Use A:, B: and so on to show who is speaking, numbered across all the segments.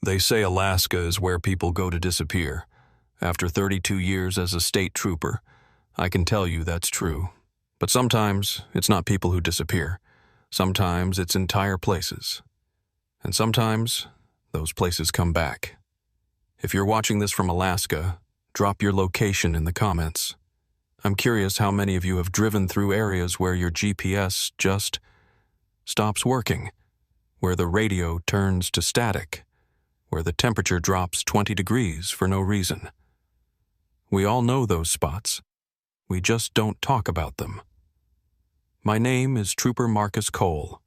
A: They say Alaska is where people go to disappear. After 32 years as a state trooper, I can tell you that's true. But sometimes it's not people who disappear. Sometimes it's entire places. And sometimes those places come back. If you're watching this from Alaska, drop your location in the comments. I'm curious how many of you have driven through areas where your GPS just stops working, where the radio turns to static, where the temperature drops 20 degrees for no reason. We all know those spots. We just don't talk about them. My name is Trooper Marcus Cole.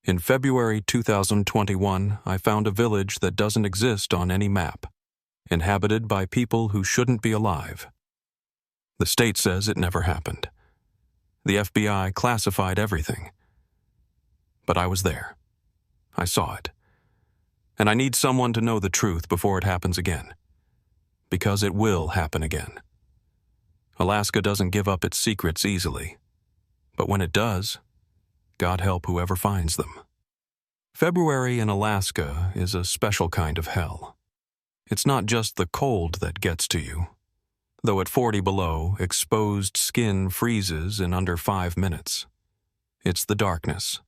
A: In February 2021, I found a village that doesn't exist on any map, inhabited by people who shouldn't be alive. The state says it never happened. The FBI classified everything. But I was there. I saw it. And I need someone to know the truth before it happens again. Because it will happen again. Alaska doesn't give up its secrets easily. But when it does, God help whoever finds them. February in Alaska is a special kind of hell. It's not just the cold that gets to you. Though at 40 below, exposed skin freezes in under 5 minutes. It's the darkness.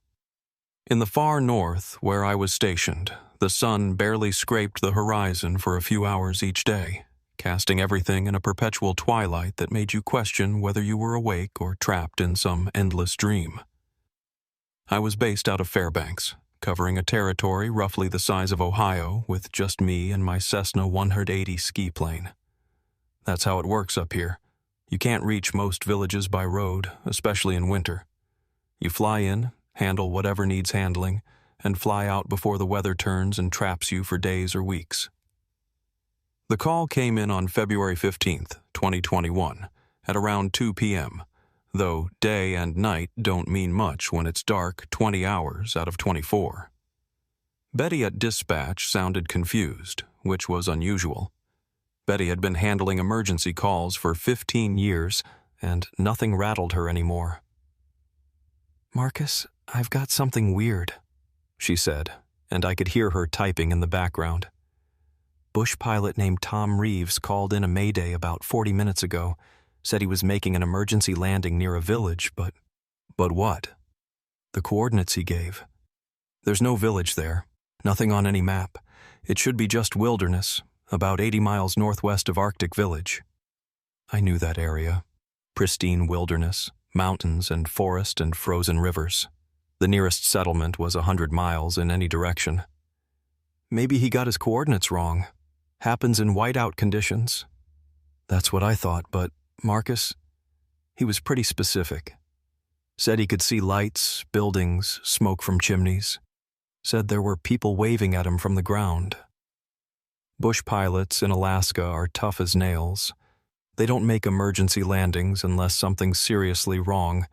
A: In the far north, where I was stationed, the sun barely scraped the horizon for a few hours each day, casting everything in a perpetual twilight that made you question whether you were awake or trapped in some endless dream. I was based out of Fairbanks, covering a territory roughly the size of Ohio with just me and my Cessna 180 ski plane. That's how it works up here. You can't reach most villages by road, especially in winter. You fly in, handle whatever needs handling, and fly out before the weather turns and traps you for days or weeks. The call came in on February 15th, 2021, at around 2 p.m., though day and night don't mean much when it's dark 20 hours out of 24. Betty at dispatch sounded confused, which was unusual. Betty had been handling emergency calls for 15 years, and nothing rattled her anymore. "Marcus, I've got something weird," she said, and I could hear her typing in the background. "Bush pilot named Tom Reeves called in a mayday about 40 minutes ago, said he was making an emergency landing near a village, but what? The coordinates he gave. There's no village there, nothing on any map. It should be just wilderness, about 80 miles northwest of Arctic Village." I knew that area. Pristine wilderness, mountains and forest and frozen rivers. The nearest settlement was 100 miles in any direction. Maybe he got his coordinates wrong. Happens in whiteout conditions. That's what I thought, but Marcus, he was pretty specific. Said he could see lights, buildings, smoke from chimneys. Said there were people waving at him from the ground. Bush pilots in Alaska are tough as nails. They don't make emergency landings unless something's seriously wrong,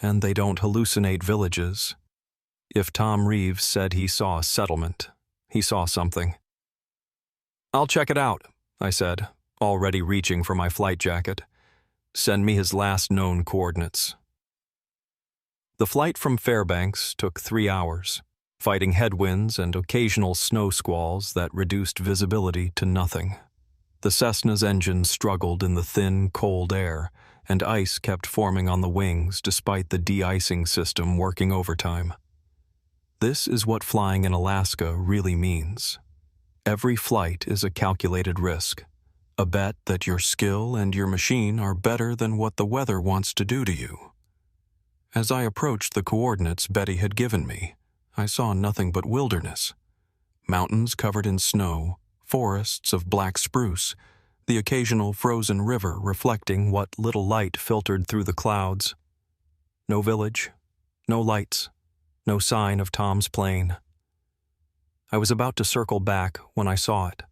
A: and they don't hallucinate villages. If Tom Reeves said he saw a settlement, he saw something. "I'll check it out," I said, already reaching for my flight jacket. "Send me his last known coordinates." The flight from Fairbanks took 3 hours, fighting headwinds and occasional snow squalls that reduced visibility to nothing. The Cessna's engine struggled in the thin, cold air, and ice kept forming on the wings despite the de-icing system working overtime. This is what flying in Alaska really means. Every flight is a calculated risk, a bet that your skill and your machine are better than what the weather wants to do to you. As I approached the coordinates Betty had given me, I saw nothing but wilderness. Mountains covered in snow, forests of black spruce, the occasional frozen river reflecting what little light filtered through the clouds. No village, no lights, no sign of Tom's plane. I was about to circle back when I saw it.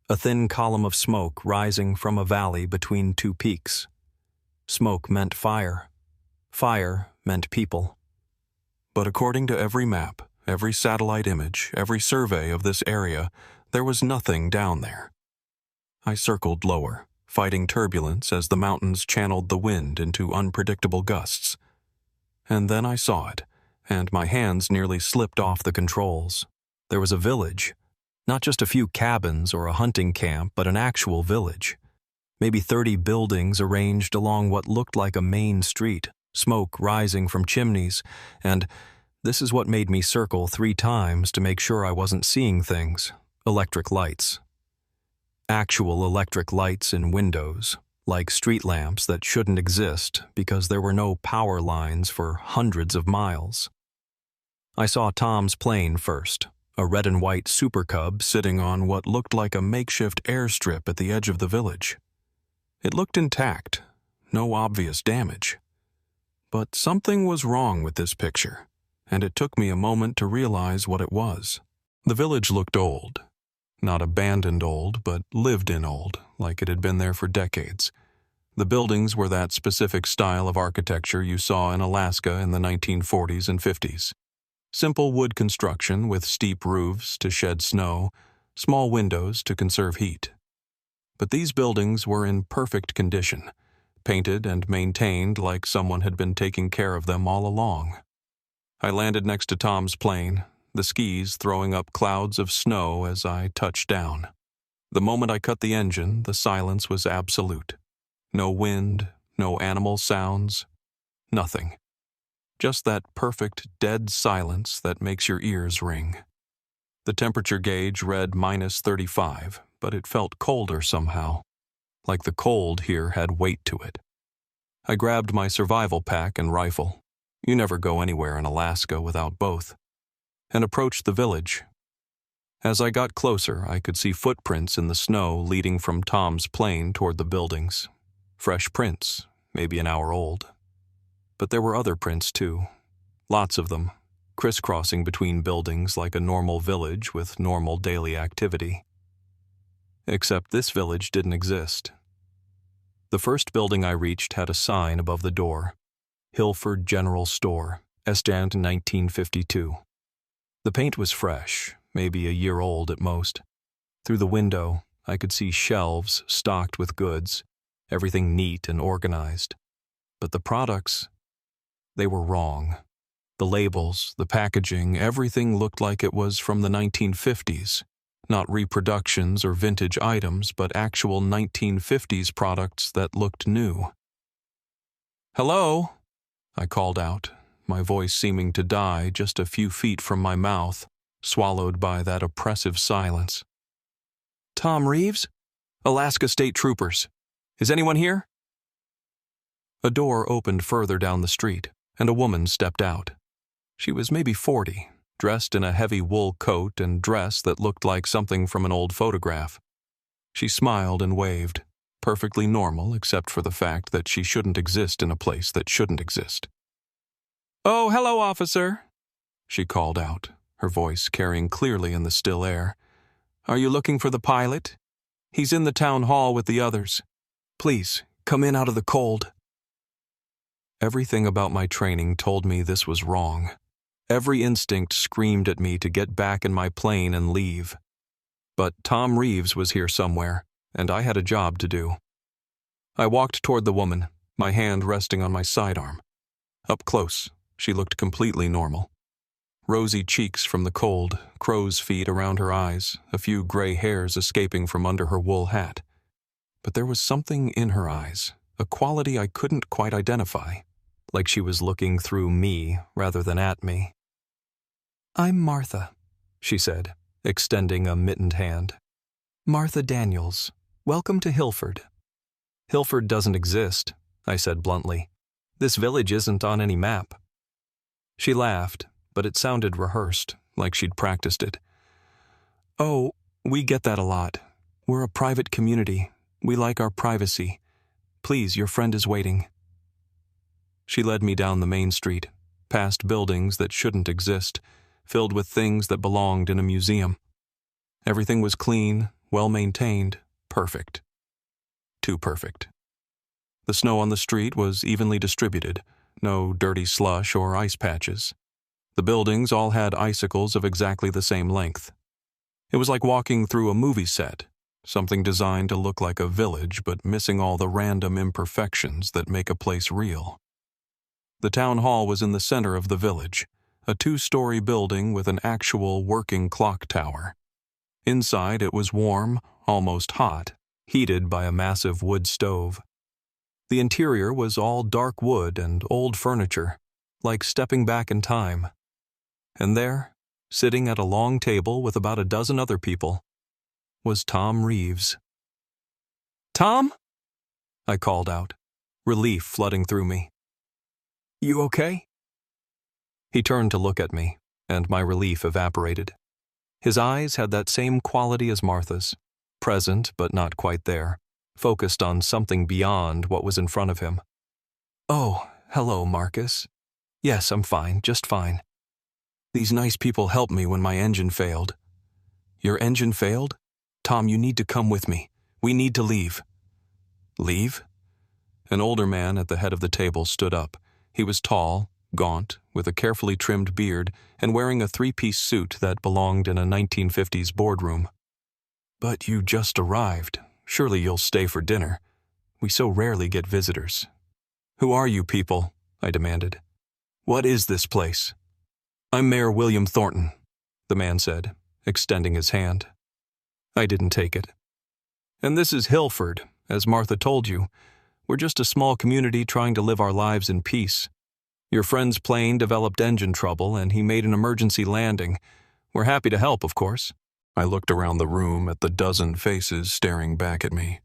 A: A thin column of smoke rising from a valley between two peaks. Smoke meant fire. Fire meant people. But according to every map, every satellite image, every survey of this area, there was nothing down there. I circled lower, fighting turbulence as the mountains channeled the wind into unpredictable gusts. And then I saw it, and my hands nearly slipped off the controls. There was a village, Not just a few cabins or a hunting camp, but an actual village. Maybe 30 buildings arranged along what looked like a main street, smoke rising from chimneys, and this is what made me circle 3 times to make sure I wasn't seeing things: electric lights. Actual electric lights in windows, like street lamps that shouldn't exist because there were no power lines for hundreds of miles. I saw Tom's plane first, a red and white Super Cub sitting on what looked like a makeshift airstrip at the edge of the village. It looked intact, no obvious damage. But something was wrong with this picture, and it took me a moment to realize what it was. The village looked old. Not abandoned old, but lived-in old, like it had been there for decades. The buildings were that specific style of architecture you saw in Alaska in the 1940s and 50s. Simple wood construction with steep roofs to shed snow, small windows to conserve heat. But these buildings were in perfect condition, painted and maintained like someone had been taking care of them all along. I landed next to Tom's plane, the skis throwing up clouds of snow as I touched down. The moment I cut the engine, the silence was absolute. No wind, no animal sounds, nothing. Just that perfect, dead silence that makes your ears ring. The temperature gauge read -35, but it felt colder somehow, like the cold here had weight to it. I grabbed my survival pack and rifle. You never go anywhere in Alaska without both. And approached the village. As I got closer, I could see footprints in the snow leading from Tom's plane toward the buildings. Fresh prints, maybe an hour old. But there were other prints too. Lots of them, crisscrossing between buildings like a normal village with normal daily activity. Except this village didn't exist. The first building I reached had a sign above the door. Hilford General Store, Estand 1952. The paint was fresh, maybe a year old at most. Through the window, I could see shelves stocked with goods, everything neat and organized. But the products, they were wrong. The labels, the packaging, everything looked like it was from the 1950s. Not reproductions or vintage items, but actual 1950s products that looked new. "Hello?" I called out, my voice seeming to die just a few feet from my mouth, swallowed by that oppressive silence. "Tom Reeves? Alaska State Troopers. Is anyone here?" A door opened further down the street, and a woman stepped out. She was maybe 40, dressed in a heavy wool coat and dress that looked like something from an old photograph. She smiled and waved, perfectly normal except for the fact that she shouldn't exist in a place that shouldn't exist. "Oh, hello, officer," she called out, her voice carrying clearly in the still air. "Are you looking for the pilot? He's in the town hall with the others. Please, come in out of the cold." Everything about my training told me this was wrong. Every instinct screamed at me to get back in my plane and leave. But Tom Reeves was here somewhere, and I had a job to do. I walked toward the woman, my hand resting on my sidearm. Up close, she looked completely normal. Rosy cheeks from the cold, crow's feet around her eyes, a few gray hairs escaping from under her wool hat. But there was something in her eyes, a quality I couldn't quite identify, like she was looking through me rather than at me. "I'm Martha," she said, extending a mittened hand. "Martha Daniels. Welcome to Hilford." "Hilford doesn't exist," I said bluntly. "This village isn't on any map." She laughed, but it sounded rehearsed, like she'd practiced it. "Oh, we get that a lot. We're a private community. We like our privacy. Please, your friend is waiting." She led me down the main street, past buildings that shouldn't exist, filled with things that belonged in a museum. Everything was clean, well-maintained, perfect. Too perfect. The snow on the street was evenly distributed, no dirty slush or ice patches. The buildings all had icicles of exactly the same length. It was like walking through a movie set, something designed to look like a village but missing all the random imperfections that make a place real. The town hall was in the center of the village, a 2-story building with an actual working clock tower. Inside it was warm, almost hot, heated by a massive wood stove. The interior was all dark wood and old furniture, like stepping back in time. And there, sitting at a long table with about a dozen other people, was Tom Reeves. "Tom?" I called out, relief flooding through me. "You okay?" He turned to look at me, and my relief evaporated. His eyes had that same quality as Martha's, present but not quite there, focused on something beyond what was in front of him. "Oh, hello, Marcus. Yes, I'm fine, just fine. These nice people helped me when my engine failed." "Your engine failed? Tom, you need to come with me. We need to leave." "Leave?" An older man at the head of the table stood up. He was tall, gaunt, with a carefully trimmed beard, and wearing a three-piece suit that belonged in a 1950s boardroom. "But you just arrived. Surely you'll stay for dinner. We so rarely get visitors." "Who are you people?" I demanded. "What is this place?" "I'm Mayor William Thornton," the man said, extending his hand. I didn't take it. "And this is Hilford, as Martha told you. We're just a small community trying to live our lives in peace. Your friend's plane developed engine trouble, and he made an emergency landing. We're happy to help, of course." I looked around the room at the dozen faces staring back at me.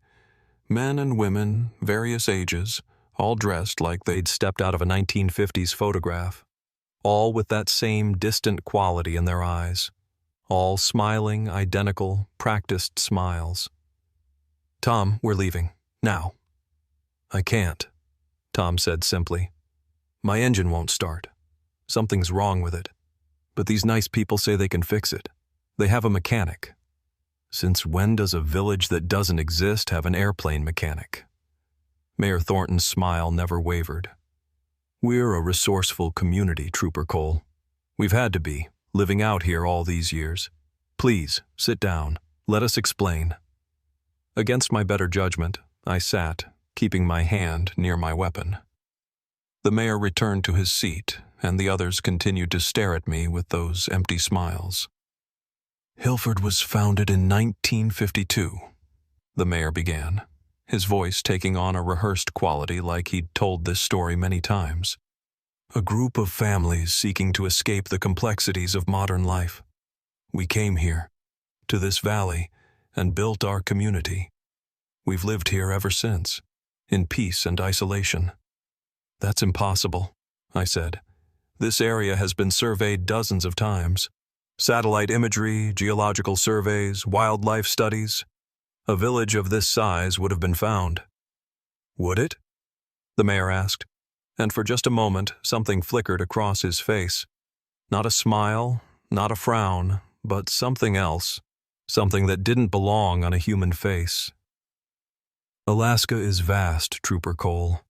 A: Men and women, various ages, all dressed like they'd stepped out of a 1950s photograph. All with that same distant quality in their eyes. All smiling, identical, practiced smiles. "Tom, we're leaving. Now." "I can't," Tom said simply. "My engine won't start. Something's wrong with it. But these nice people say they can fix it. They have a mechanic." Since when does a village that doesn't exist have an airplane mechanic? Mayor Thornton's smile never wavered. "We're a resourceful community, Trooper Cole. We've had to be, living out here all these years. Please, sit down. Let us explain." Against my better judgment, I sat, keeping my hand near my weapon. The mayor returned to his seat, and the others continued to stare at me with those empty smiles. "Hilford was founded in 1952, the mayor began, his voice taking on a rehearsed quality like he'd told this story many times. "A group of families seeking to escape the complexities of modern life. We came here, to this valley, and built our community. We've lived here ever since, in peace and isolation." "That's impossible," I said. "This area has been surveyed dozens of times. Satellite imagery, geological surveys, wildlife studies. A village of this size would have been found." "Would it?" the mayor asked, and for just a moment something flickered across his face. Not a smile, not a frown, but something else, something that didn't belong on a human face. "Alaska is vast, Trooper Cole.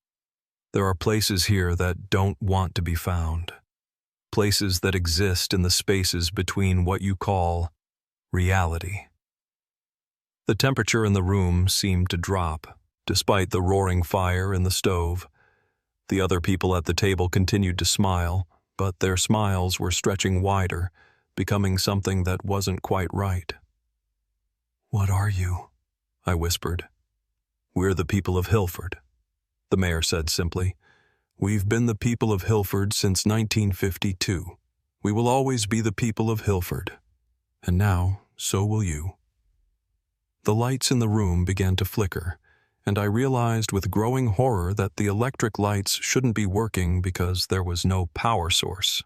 A: There are places here that don't want to be found. Places that exist in the spaces between what you call reality." The temperature in the room seemed to drop, despite the roaring fire in the stove. The other people at the table continued to smile, but their smiles were stretching wider, becoming something that wasn't quite right. "What are you?" I whispered. "We're the people of Hilford," the mayor said simply. "We've been the people of Hilford since 1952. We will always be the people of Hilford. And now, so will you." The lights in the room began to flicker, and I realized with growing horror that the electric lights shouldn't be working because there was no power source.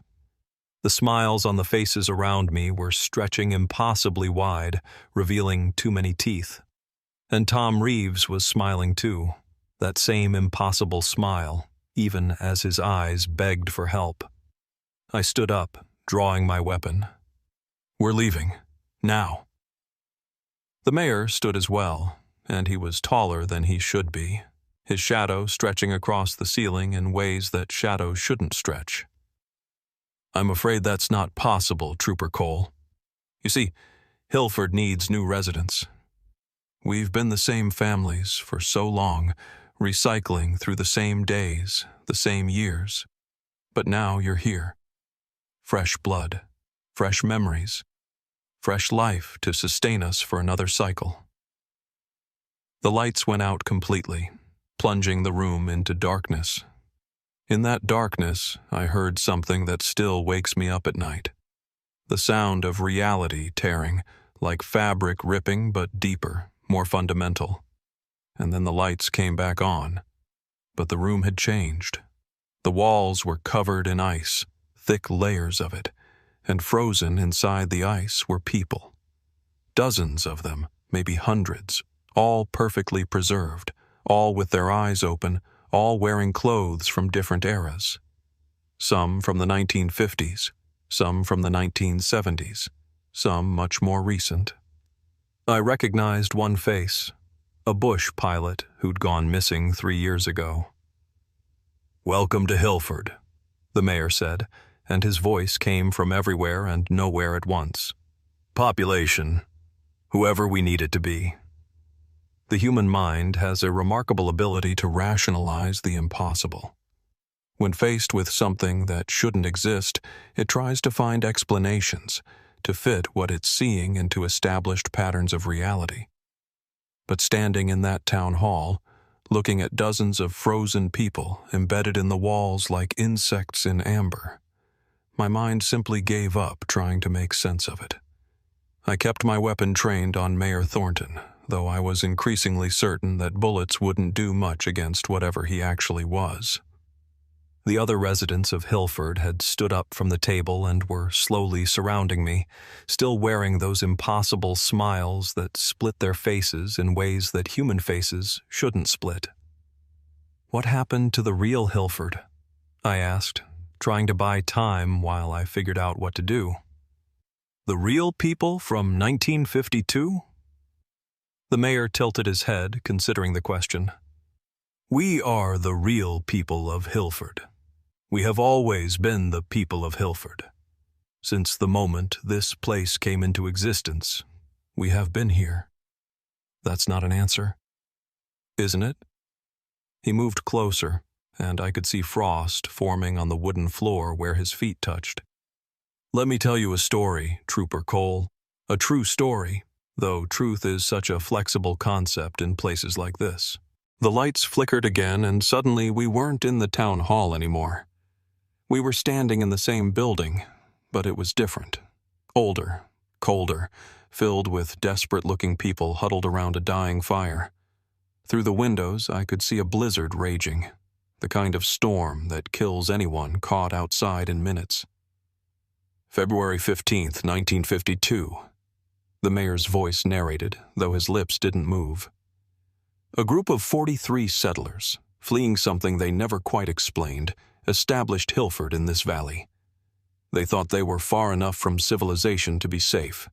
A: The smiles on the faces around me were stretching impossibly wide, revealing too many teeth. And Tom Reeves was smiling too, that same impossible smile, even as his eyes begged for help. I stood up, drawing my weapon. "We're leaving. Now." The mayor stood as well, and he was taller than he should be, his shadow stretching across the ceiling in ways that shadows shouldn't stretch. "I'm afraid that's not possible, Trooper Cole. You see, Hilford needs new residents. We've been the same families for so long, recycling through the same days, the same years. But now you're here. Fresh blood, fresh memories, fresh life to sustain us for another cycle. The lights went out completely, plunging the room into darkness. In that darkness, I heard something that still wakes me up at night. The sound of reality tearing, like fabric ripping but deeper, more fundamental. And then the lights came back on. But the room had changed. The walls were covered in ice, thick layers of it, and frozen inside the ice were people. Dozens of them, maybe hundreds, all perfectly preserved, all with their eyes open, all wearing clothes from different eras. Some from the 1950s, some from the 1970s, some much more recent. I recognized one face, a bush pilot who'd gone missing 3 years ago. "Welcome to Hilford," the mayor said, and his voice came from everywhere and nowhere at once. "Population, whoever we need it to be." The human mind has a remarkable ability to rationalize the impossible. When faced with something that shouldn't exist, it tries to find explanations, to fit what it's seeing into established patterns of reality. But standing in that town hall, looking at dozens of frozen people embedded in the walls like insects in amber, my mind simply gave up trying to make sense of it. I kept my weapon trained on Mayor Thornton, though I was increasingly certain that bullets wouldn't do much against whatever he actually was. The other residents of Hilford had stood up from the table and were slowly surrounding me, still wearing those impossible smiles that split their faces in ways that human faces shouldn't split. "What happened to the real Hilford?" I asked, trying to buy time while I figured out what to do. "The real people from 1952? The mayor tilted his head, considering the question. "We are the real people of Hilford. We have always been the people of Hilford. Since the moment this place came into existence, we have been here." "That's not an answer." "Isn't it?" He moved closer, and I could see frost forming on the wooden floor where his feet touched. "Let me tell you a story, Trooper Cole. A true story, though truth is such a flexible concept in places like this." The lights flickered again, and suddenly we weren't in the town hall anymore. We were standing in the same building, but it was different. Older, colder, filled with desperate-looking people huddled around a dying fire. Through the windows, I could see a blizzard raging, the kind of storm that kills anyone caught outside in minutes. "February 15th, 1952, the mayor's voice narrated, though his lips didn't move. "A group of 43 settlers, fleeing something they never quite explained, established Hilford in this valley. They thought they were far enough from civilization to be safe.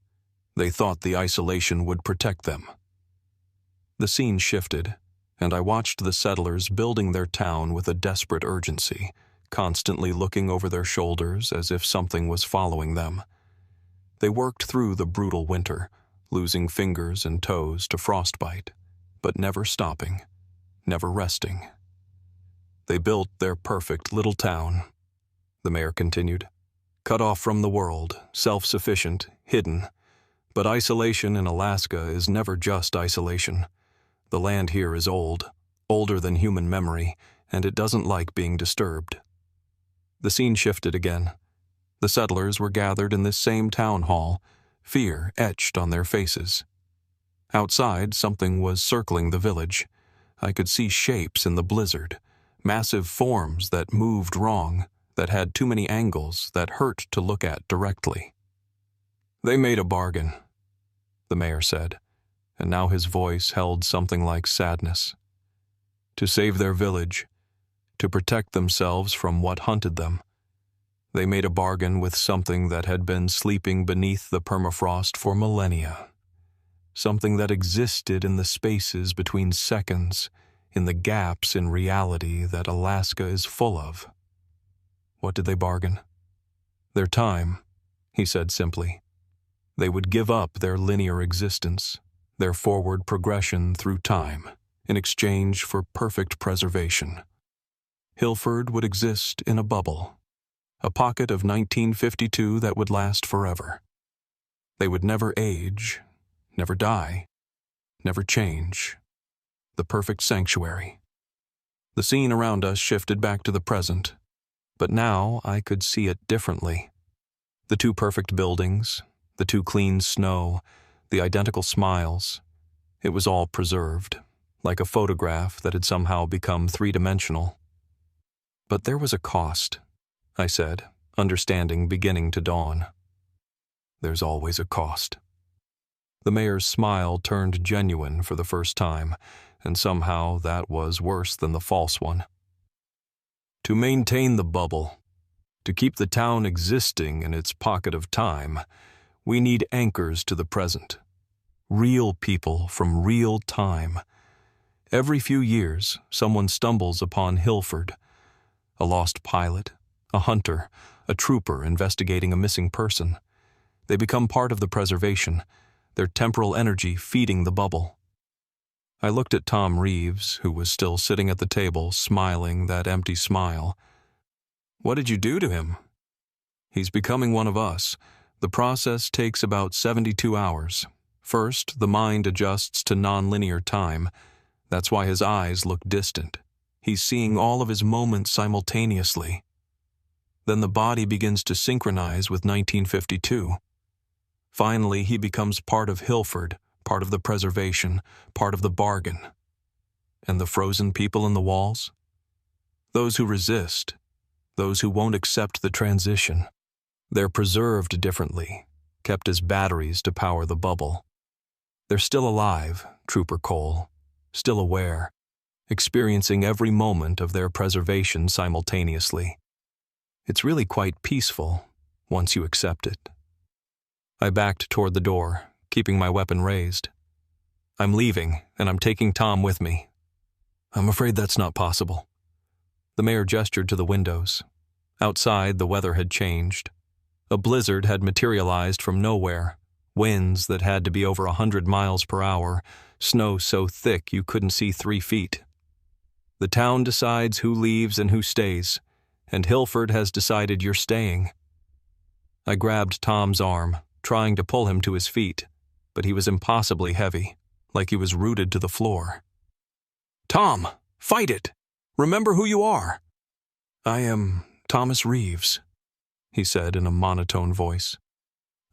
A: They thought the isolation would protect them." The scene shifted, and I watched the settlers building their town with a desperate urgency, constantly looking over their shoulders as if something was following them. They worked through the brutal winter, losing fingers and toes to frostbite, but never stopping, never resting. "They built their perfect little town," the mayor continued. "Cut off from the world, self-sufficient, hidden. But isolation in Alaska is never just isolation. The land here is old, older than human memory, and it doesn't like being disturbed." The scene shifted again. The settlers were gathered in this same town hall, fear etched on their faces. Outside, something was circling the village. I could see shapes in the blizzard, massive forms that moved wrong, that had too many angles, that hurt to look at directly. "They made a bargain," the mayor said, and now his voice held something like sadness. "To save their village, to protect themselves from what hunted them, they made a bargain with something that had been sleeping beneath the permafrost for millennia. Something that existed in the spaces between seconds, in the gaps in reality that Alaska is full of." "What did they bargain?" "Their time," he said simply. "They would give up their linear existence, their forward progression through time, in exchange for perfect preservation. Hilford would exist in a bubble, a pocket of 1952 that would last forever." They would never age, never die, never change. The perfect sanctuary. The scene around us shifted back to the present, but now I could see it differently. The two perfect buildings, the two clean snow, the identical smiles. It was all preserved, like a photograph that had somehow become three-dimensional. But there was a cost, I said, understanding beginning to dawn. There's always a cost. The mayor's smile turned genuine for the first time, and somehow that was worse than the false one. To maintain the bubble, to keep the town existing in its pocket of time, we need anchors to the present. Real people from real time. Every few years, someone stumbles upon Hilford. A lost pilot, a hunter, a trooper investigating a missing person. They become part of the preservation, their temporal energy feeding the bubble. I looked at Tom Reeves, who was still sitting at the table, smiling that empty smile. What did you do to him? He's becoming one of us. The process takes about 72 hours. First, the mind adjusts to nonlinear time. That's why his eyes look distant. He's seeing all of his moments simultaneously. Then the body begins to synchronize with 1952. Finally, he becomes part of Hilford, part of the preservation, part of the bargain. And the frozen people in the walls? Those who resist, those who won't accept the transition. They're preserved differently, kept as batteries to power the bubble. They're still alive, Trooper Cole, still aware, experiencing every moment of their preservation simultaneously. It's really quite peaceful, once you accept it. I backed toward the door, keeping my weapon raised. I'm leaving, and I'm taking Tom with me. I'm afraid that's not possible. The mayor gestured to the windows. Outside, the weather had changed. A blizzard had materialized from nowhere, winds that had to be over 100 miles per hour, snow so thick you couldn't see 3 feet. The town decides who leaves and who stays, and Hilford has decided you're staying. I grabbed Tom's arm, trying to pull him to his feet, but he was impossibly heavy, like he was rooted to the floor. Tom, fight it! Remember who you are! I am Thomas Reeves, he said in a monotone voice.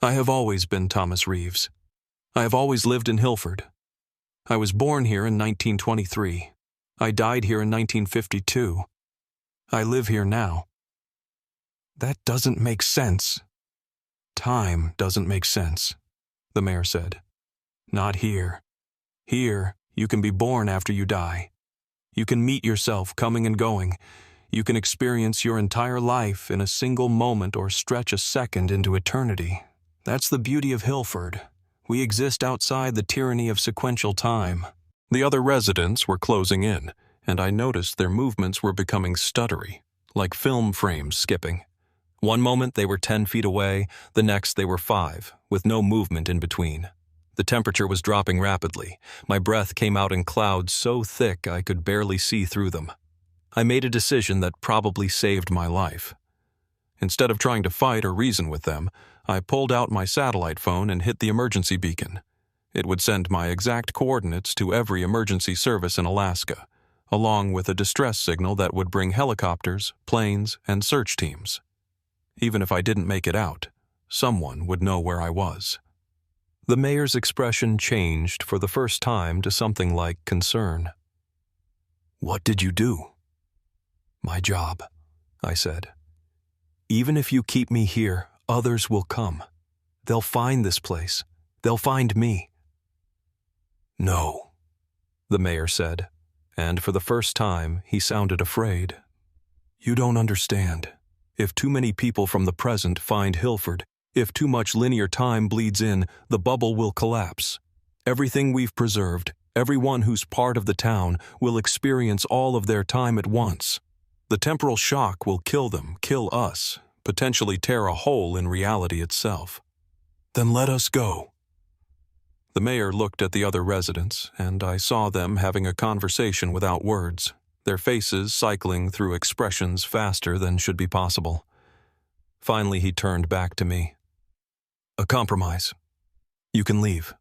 A: I have always been Thomas Reeves. I have always lived in Hilford. I was born here in 1923. I died here in 1952. I live here now. That doesn't make sense. Time doesn't make sense, the mayor said. Not here. Here, you can be born after you die. You can meet yourself coming and going. You can experience your entire life in a single moment or stretch a second into eternity. That's the beauty of Hilford. We exist outside the tyranny of sequential time. The other residents were closing in, and I noticed their movements were becoming stuttery, like film frames skipping. One moment they were 10 feet away, the next they were 5, with no movement in between. The temperature was dropping rapidly. My breath came out in clouds so thick I could barely see through them. I made a decision that probably saved my life. Instead of trying to fight or reason with them, I pulled out my satellite phone and hit the emergency beacon. It would send my exact coordinates to every emergency service in Alaska, along with a distress signal that would bring helicopters, planes, and search teams. Even if I didn't make it out, someone would know where I was. The mayor's expression changed for the first time to something like concern. What did you do? My job, I said. Even if you keep me here, others will come. They'll find this place. They'll find me. No, the mayor said, and for the first time he sounded afraid. You don't understand. If too many people from the present find Hilford, if too much linear time bleeds in, the bubble will collapse. Everything we've preserved, everyone who's part of the town, will experience all of their time at once. The temporal shock will kill them, kill us, potentially tear a hole in reality itself. Then let us go. The mayor looked at the other residents, and I saw them having a conversation without words, their faces cycling through expressions faster than should be possible. Finally, he turned back to me. A compromise, You can leave.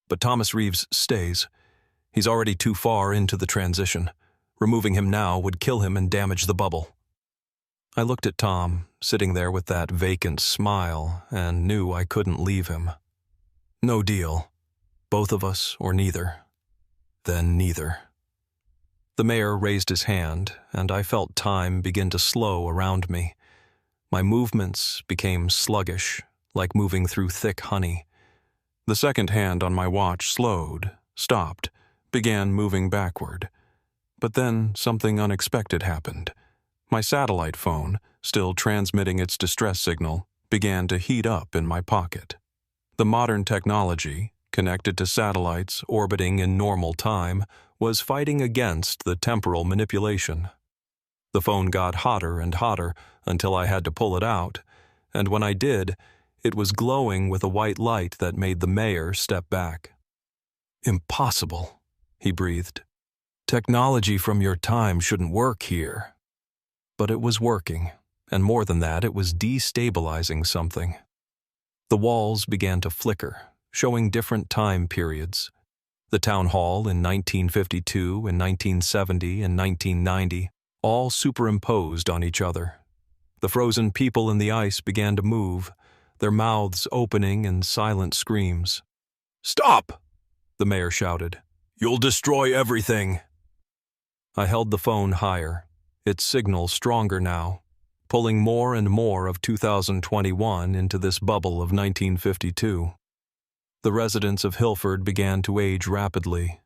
A: But Thomas Reeves stays. He's already too far into the transition. Removing him now would kill him and damage the bubble. I looked at Tom, sitting there with that vacant smile, and knew I couldn't leave him. No deal. Both of us or neither. Then neither. The mayor raised his hand, and I felt time begin to slow around me. My movements became sluggish, like moving through thick honey. The second hand on my watch slowed, stopped, began moving backward. But then something unexpected happened. My satellite phone, still transmitting its distress signal, began to heat up in my pocket. The modern technology, connected to satellites orbiting in normal time, was fighting against the temporal manipulation. The phone got hotter and hotter until I had to pull it out, and when I did, it was glowing with a white light that made the mayor step back. "Impossible," he breathed. "Technology from your time shouldn't work here." But it was working, and more than that, it was destabilizing something. The walls began to flicker, showing different time periods. The town hall in 1952 and 1970 and 1990, all superimposed on each other. The frozen people in the ice began to move, their mouths opening in silent screams. "Stop!" the mayor shouted. "You'll destroy everything." I held the phone higher, its signal stronger now, pulling more and more of 2021 into this bubble of 1952. The residents of Hilford began to age rapidly,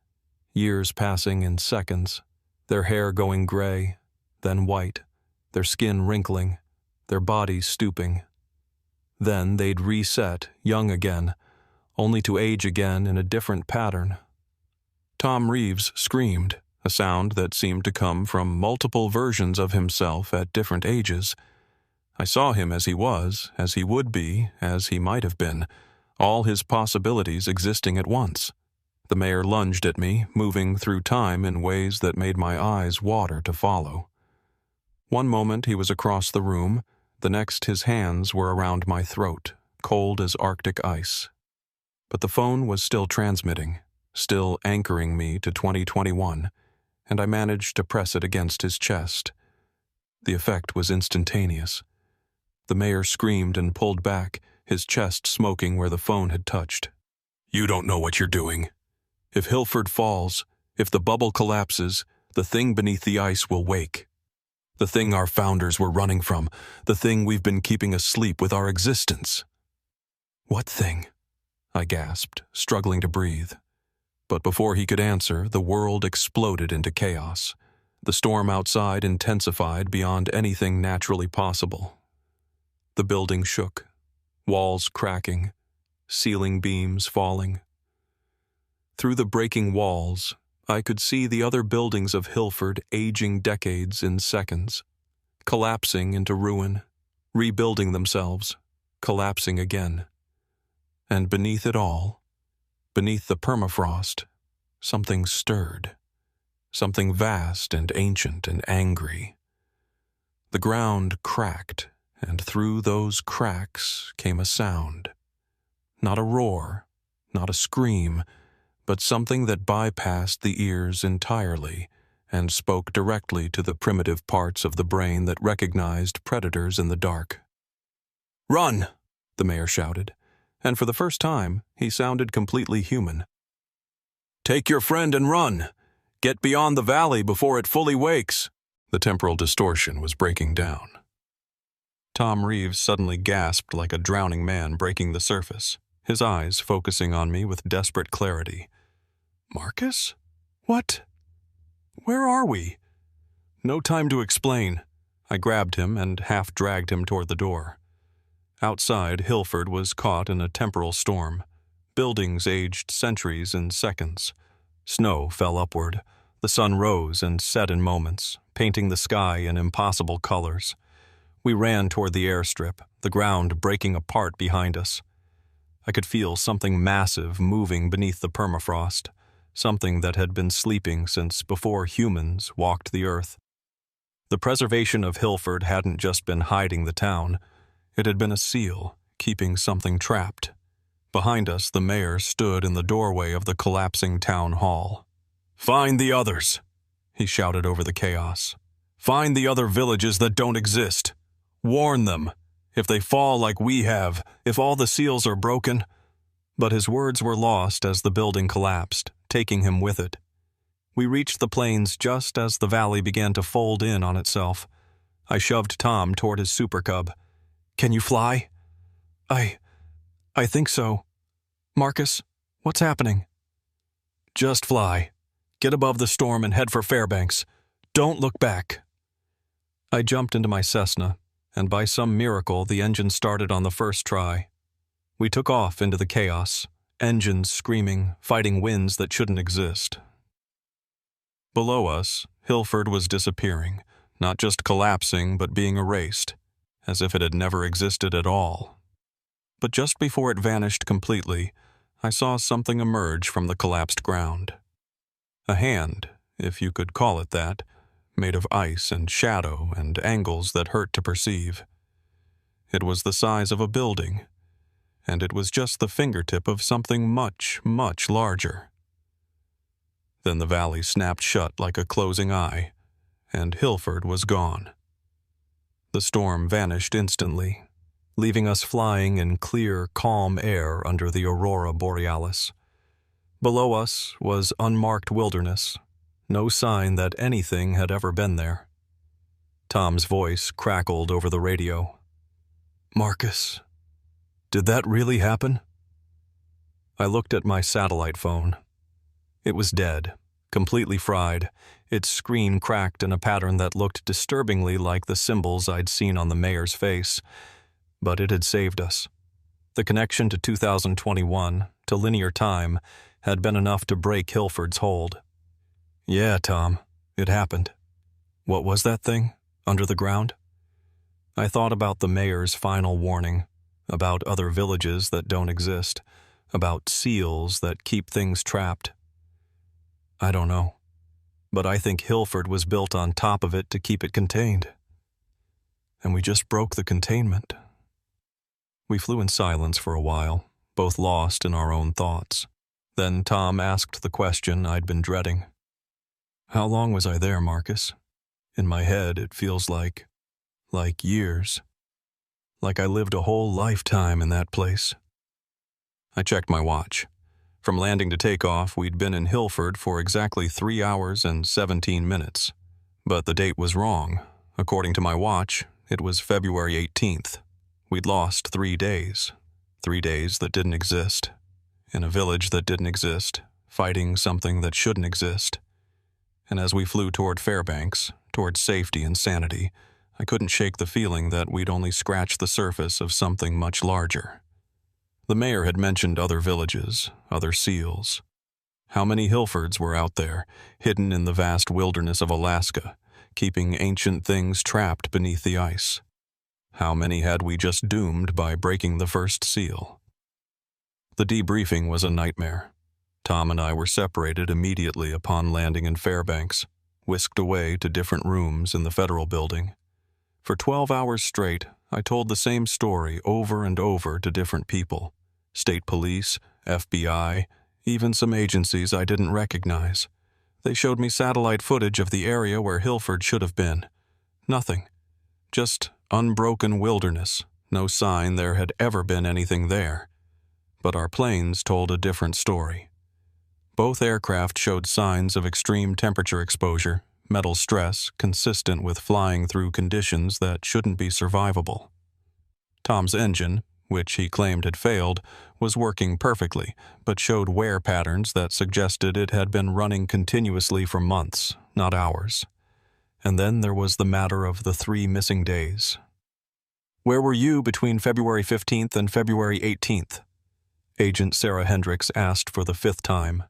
A: years passing in seconds, their hair going gray, then white, their skin wrinkling, their bodies stooping. Then they'd reset, young again, only to age again in a different pattern. Tom Reeves screamed, a sound that seemed to come from multiple versions of himself at different ages. I saw him as he was, as he would be, as he might have been, all his possibilities existing at once. The mayor lunged at me, moving through time in ways that made my eyes water to follow. One moment he was across the room, the next his hands were around my throat, cold as Arctic ice. But the phone was still transmitting, still anchoring me to 2021, and I managed to press it against his chest. The effect was instantaneous. The mayor screamed and pulled back, his chest smoking where the phone had touched. "You don't know what you're doing. If Hilford falls, if the bubble collapses, the thing beneath the ice will wake. The thing our founders were running from, the thing we've been keeping asleep with our existence." "What thing?" I gasped, struggling to breathe. But before he could answer, the world exploded into chaos. The storm outside intensified beyond anything naturally possible. The building shook, walls cracking, ceiling beams falling. Through the breaking walls, I could see the other buildings of Hilford aging decades in seconds, collapsing into ruin, rebuilding themselves, collapsing again. And beneath it all, beneath the permafrost, something stirred, something vast and ancient and angry. The ground cracked, and through those cracks came a sound. Not a roar, not a scream, but something that bypassed the ears entirely and spoke directly to the primitive parts of the brain that recognized predators in the dark. "Run!" the mayor shouted, and for the first time, he sounded completely human. "Take your friend and run! Get beyond the valley before it fully wakes!" The temporal distortion was breaking down. Tom Reeves suddenly gasped like a drowning man breaking the surface, his eyes focusing on me with desperate clarity. "Marcus? What? Where are we?" No time to explain. I grabbed him and half-dragged him toward the door. Outside, Hilford was caught in a temporal storm. Buildings aged centuries in seconds. Snow fell upward. The sun rose and set in moments, painting the sky in impossible colors. We ran toward the airstrip, the ground breaking apart behind us. I could feel something massive moving beneath the permafrost, something that had been sleeping since before humans walked the earth. The preservation of Hilford hadn't just been hiding the town. It had been a seal, keeping something trapped. Behind us, the mayor stood in the doorway of the collapsing town hall. "Find the others," he shouted over the chaos. "Find the other villages that don't exist. Warn them. If they fall like we have, if all the seals are broken—" But his words were lost as the building collapsed, taking him with it. We reached the plains just as the valley began to fold in on itself. I shoved Tom toward his Super Cub. "Can you fly?" I think so. Marcus, what's happening?" "Just fly. Get above the storm and head for Fairbanks. Don't look back." I jumped into my Cessna, and by some miracle the engine started on the first try. We took off into the chaos, engines screaming, fighting winds that shouldn't exist. Below us, Hilford was disappearing, not just collapsing but being erased, as if it had never existed at all. But just before it vanished completely, I saw something emerge from the collapsed ground. A hand, if you could call it that, made of ice and shadow and angles that hurt to perceive. It was the size of a building, and it was just the fingertip of something much, much larger. Then the valley snapped shut like a closing eye, and Hilford was gone. The storm vanished instantly, leaving us flying in clear, calm air under the aurora borealis. Below us was unmarked wilderness, no sign that anything had ever been there. Tom's voice crackled over the radio. "Marcus, did that really happen?" I looked at my satellite phone. It was dead, completely fried, its screen cracked in a pattern that looked disturbingly like the symbols I'd seen on the mayor's face. But it had saved us. The connection to 2021, to linear time, had been enough to break Hilford's hold. "Yeah, Tom, it happened. What was that thing, under the ground?" I thought about the mayor's final warning, about other villages that don't exist, about seals that keep things trapped. I don't know, but I think Hilford was built on top of it to keep it contained. And we just broke the containment. We flew in silence for a while, both lost in our own thoughts. Then Tom asked the question I'd been dreading. "How long was I there, Marcus? In my head, it feels like years. Like I lived a whole lifetime in that place." I checked my watch. From landing to takeoff, we'd been in Hilford for exactly 3 hours and 17 minutes. But the date was wrong. According to my watch, it was February 18th. We'd lost 3 days. 3 days that didn't exist. In a village that didn't exist, fighting something that shouldn't exist. And as we flew toward Fairbanks, toward safety and sanity, I couldn't shake the feeling that we'd only scratched the surface of something much larger. The mayor had mentioned other villages, other seals. How many Hilfords were out there, hidden in the vast wilderness of Alaska, keeping ancient things trapped beneath the ice? How many had we just doomed by breaking the first seal? The debriefing was a nightmare. Tom and I were separated immediately upon landing in Fairbanks, whisked away to different rooms in the federal building. For 12 hours straight, I told the same story over and over to different people. State police, FBI, even some agencies I didn't recognize. They showed me satellite footage of the area where Hilford should have been. Nothing. Just unbroken wilderness, no sign there had ever been anything there. But our planes told a different story. Both aircraft showed signs of extreme temperature exposure, metal stress consistent with flying through conditions that shouldn't be survivable. Tom's engine, which he claimed had failed, was working perfectly, but showed wear patterns that suggested it had been running continuously for months, not hours. And then there was the matter of the 3 missing days. "Where were you between February 15th and February 18th? Agent Sarah Hendricks asked for the 5th time.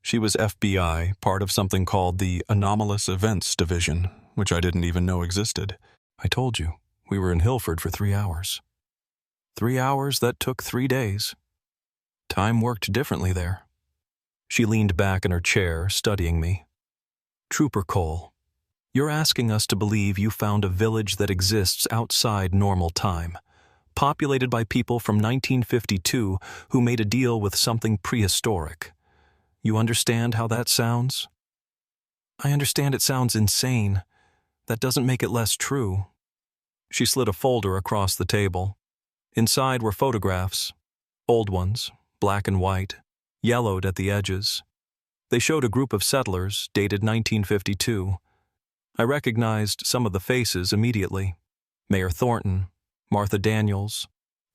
A: She was FBI, part of something called the Anomalous Events Division, which I didn't even know existed. "I told you, we were in Hilford for 3 hours. 3 hours that took 3 days. Time worked differently there." She leaned back in her chair, studying me. "Trooper Cole, you're asking us to believe you found a village that exists outside normal time, populated by people from 1952 who made a deal with something prehistoric. You understand how that sounds? I understand it sounds insane. That doesn't make it less true. She slid a folder across the table. Inside were photographs, old ones, black and white, yellowed at the edges. They showed a group of settlers, dated 1952. I recognized some of the faces immediately. Mayor Thornton, Martha Daniels,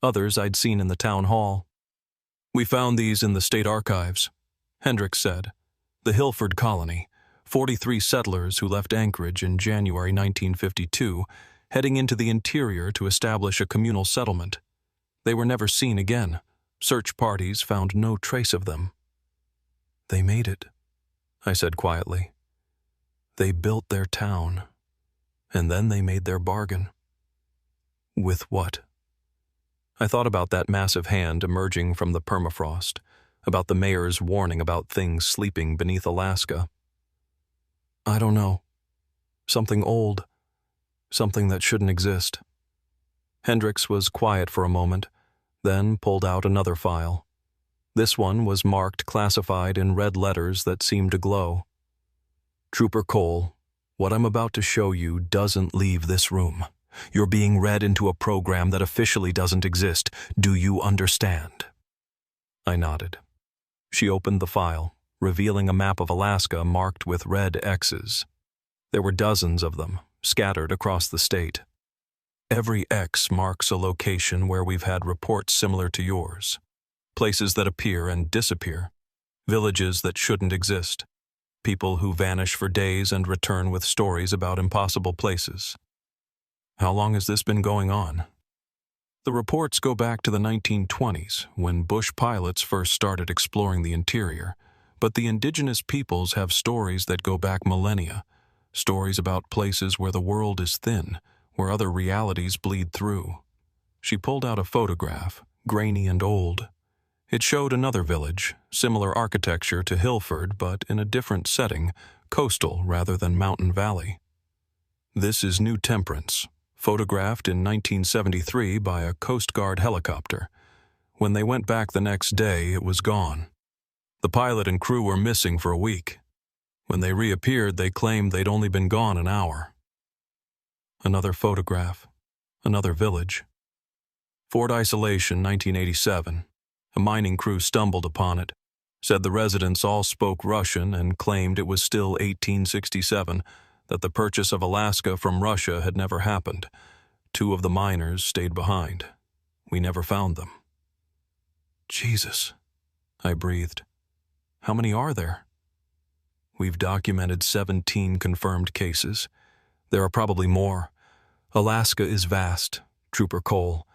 A: others I'd seen in the town hall. "We found these in the state archives," Hendricks said. "The Hilford colony, 43 settlers who left Anchorage in January 1952, heading into the interior to establish a communal settlement. They were never seen again. Search parties found no trace of them." "They made it," I said quietly. "They built their town, and then they made their bargain." "With what?" I thought about that massive hand emerging from the permafrost, about the mayor's warning about things sleeping beneath Alaska. "I don't know. Something old. Something that shouldn't exist." Hendricks was quiet for a moment, then pulled out another file. This one was marked classified in red letters that seemed to glow. "Trooper Cole, what I'm about to show you doesn't leave this room. You're being read into a program that officially doesn't exist. Do you understand?" I nodded. She opened the file, revealing a map of Alaska marked with red X's. There were dozens of them, scattered across the state. Every X marks a location where we've had reports similar to yours. Places that appear and disappear. Villages that shouldn't exist. People who vanish for days and return with stories about impossible places. How long has this been going on? The reports go back to the 1920s, when bush pilots first started exploring the interior, but the indigenous peoples have stories that go back millennia, stories about places where the world is thin, where other realities bleed through. She pulled out a photograph, grainy and old. It showed another village, similar architecture to Hilford, but in a different setting, coastal rather than mountain valley. "This is New Temperance, photographed in 1973 by a Coast Guard helicopter. When they went back the next day, it was gone. The pilot and crew were missing for a week. When they reappeared, they claimed they'd only been gone an hour." Another photograph, another village. "Fort Isolation, 1987. A mining crew stumbled upon it, said the residents all spoke Russian and claimed it was still 1867, that the purchase of Alaska from Russia had never happened. 2 of the miners stayed behind. We never found them." "Jesus," I breathed. "How many are there?" "We've documented 17 confirmed cases. There are probably more. Alaska is vast, Trooper Cole.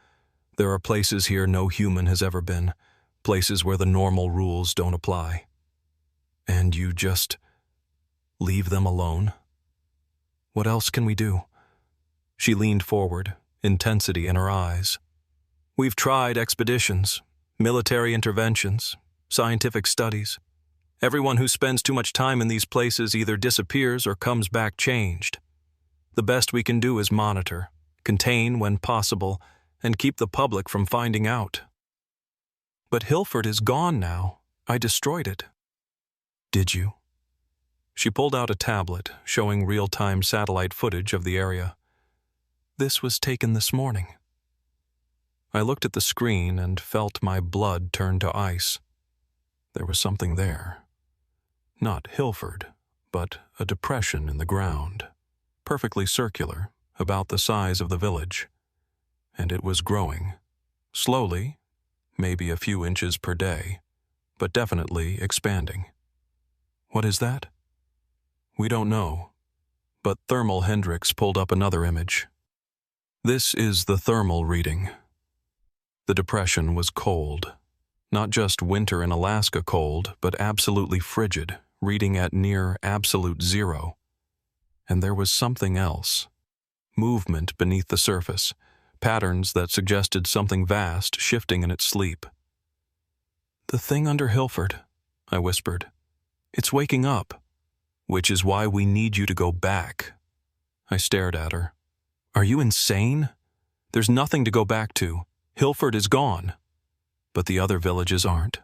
A: There are places here no human has ever been, places where the normal rules don't apply. And you just leave them alone? What else can we do?" She leaned forward, intensity in her eyes. "We've tried expeditions, military interventions, scientific studies. Everyone who spends too much time in these places either disappears or comes back changed. The best we can do is monitor, contain when possible, and keep the public from finding out." "But Hilford is gone now. I destroyed it." "Did you?" She pulled out a tablet, showing real-time satellite footage of the area. "This was taken this morning." I looked at the screen and felt my blood turn to ice. There was something there. Not Hilford, but a depression in the ground, perfectly circular, about the size of the village. And it was growing, slowly, maybe a few inches per day, but definitely expanding. "What is that?" "We don't know." But Thermal Hendricks pulled up another image. This is the thermal reading. The depression was cold. Not just winter in Alaska cold, but absolutely frigid, reading at near absolute zero. And there was something else. Movement beneath the surface, patterns that suggested something vast shifting in its sleep. "The thing under Hilford," I whispered. "It's waking up." "Which is why we need you to go back." I stared at her. "Are you insane? There's nothing to go back to. Hilford is gone, but the other villages aren't.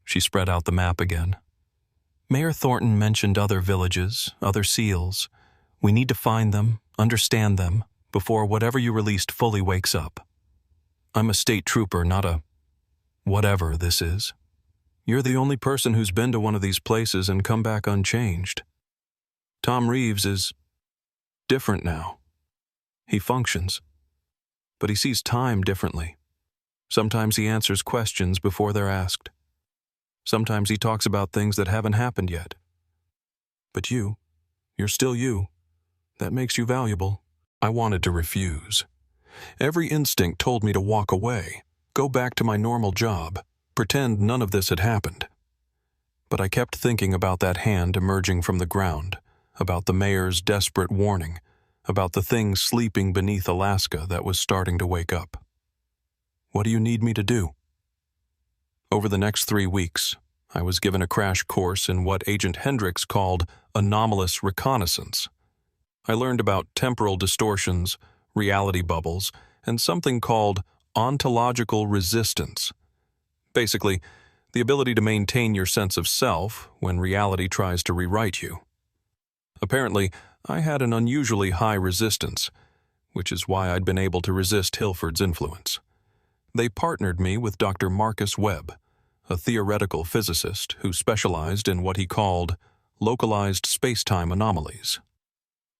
A: She spread out the map again. Mayor Thornton mentioned other villages, other seals. We need to find them, understand them, before whatever you released fully wakes up. I'm a state trooper, not a whatever this is. You're the only person who's been to one of these places and come back unchanged. Tom Reeves is different now. He functions, but he sees time differently. Sometimes he answers questions before they're asked. Sometimes he talks about things that haven't happened yet. But you're still you. That makes you valuable. I wanted to refuse. Every instinct told me to walk away, go back to my normal job, pretend none of this had happened. But I kept thinking about that hand emerging from the ground, about the mayor's desperate warning, about the thing sleeping beneath Alaska that was starting to wake up. What do you need me to do? Over the next 3 weeks, I was given a crash course in what Agent Hendricks called anomalous reconnaissance. I learned about temporal distortions, reality bubbles, and something called ontological resistance. Basically, the ability to maintain your sense of self when reality tries to rewrite you. Apparently, I had an unusually high resistance, which is why I'd been able to resist Hilford's influence. They partnered me with Dr. Marcus Webb, a theoretical physicist who specialized in what he called localized space-time anomalies.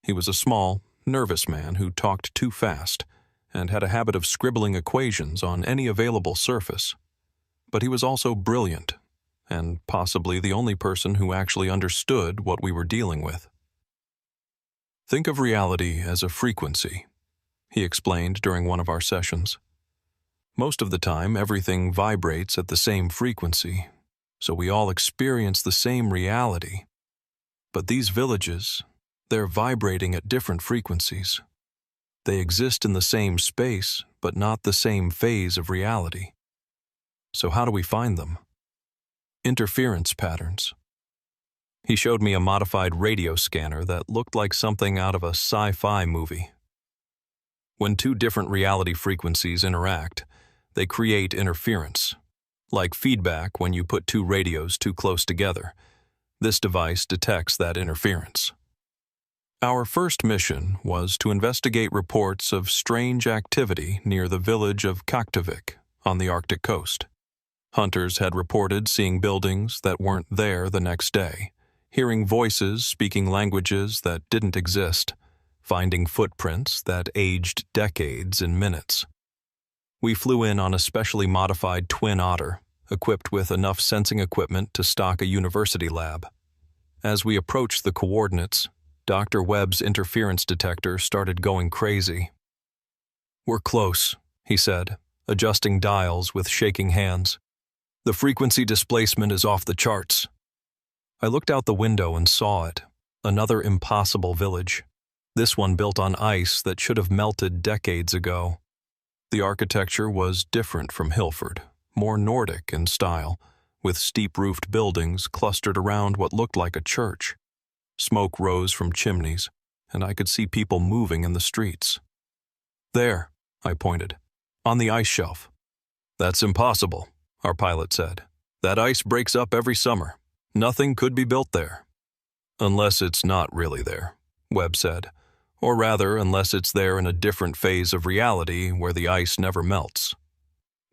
A: He was a small, nervous man who talked too fast and had a habit of scribbling equations on any available surface. But he was also brilliant, and possibly the only person who actually understood what we were dealing with. Think of reality as a frequency, he explained during one of our sessions. Most of the time, everything vibrates at the same frequency, so we all experience the same reality. But these villages, they're vibrating at different frequencies. They exist in the same space, but not the same phase of reality. So how do we find them? Interference patterns. He showed me a modified radio scanner that looked like something out of a sci-fi movie. When two different reality frequencies interact, they create interference, like feedback when you put two radios too close together. This device detects that interference. Our first mission was to investigate reports of strange activity near the village of Kaktovik on the Arctic coast. Hunters had reported seeing buildings that weren't there the next day, hearing voices speaking languages that didn't exist, finding footprints that aged decades in minutes. We flew in on a specially modified twin otter, equipped with enough sensing equipment to stock a university lab. As we approached the coordinates, Dr. Webb's interference detector started going crazy. "We're close," he said, adjusting dials with shaking hands. "The frequency displacement is off the charts." I looked out the window and saw it, another impossible village. This one built on ice that should have melted decades ago. The architecture was different from Hilford, more Nordic in style, with steep-roofed buildings clustered around what looked like a church. Smoke rose from chimneys, and I could see people moving in the streets. "There," I pointed, "on the ice shelf." "That's impossible," our pilot said. "That ice breaks up every summer. Nothing could be built there." "Unless it's not really there," Webb said. "Or rather, unless it's there in a different phase of reality where the ice never melts."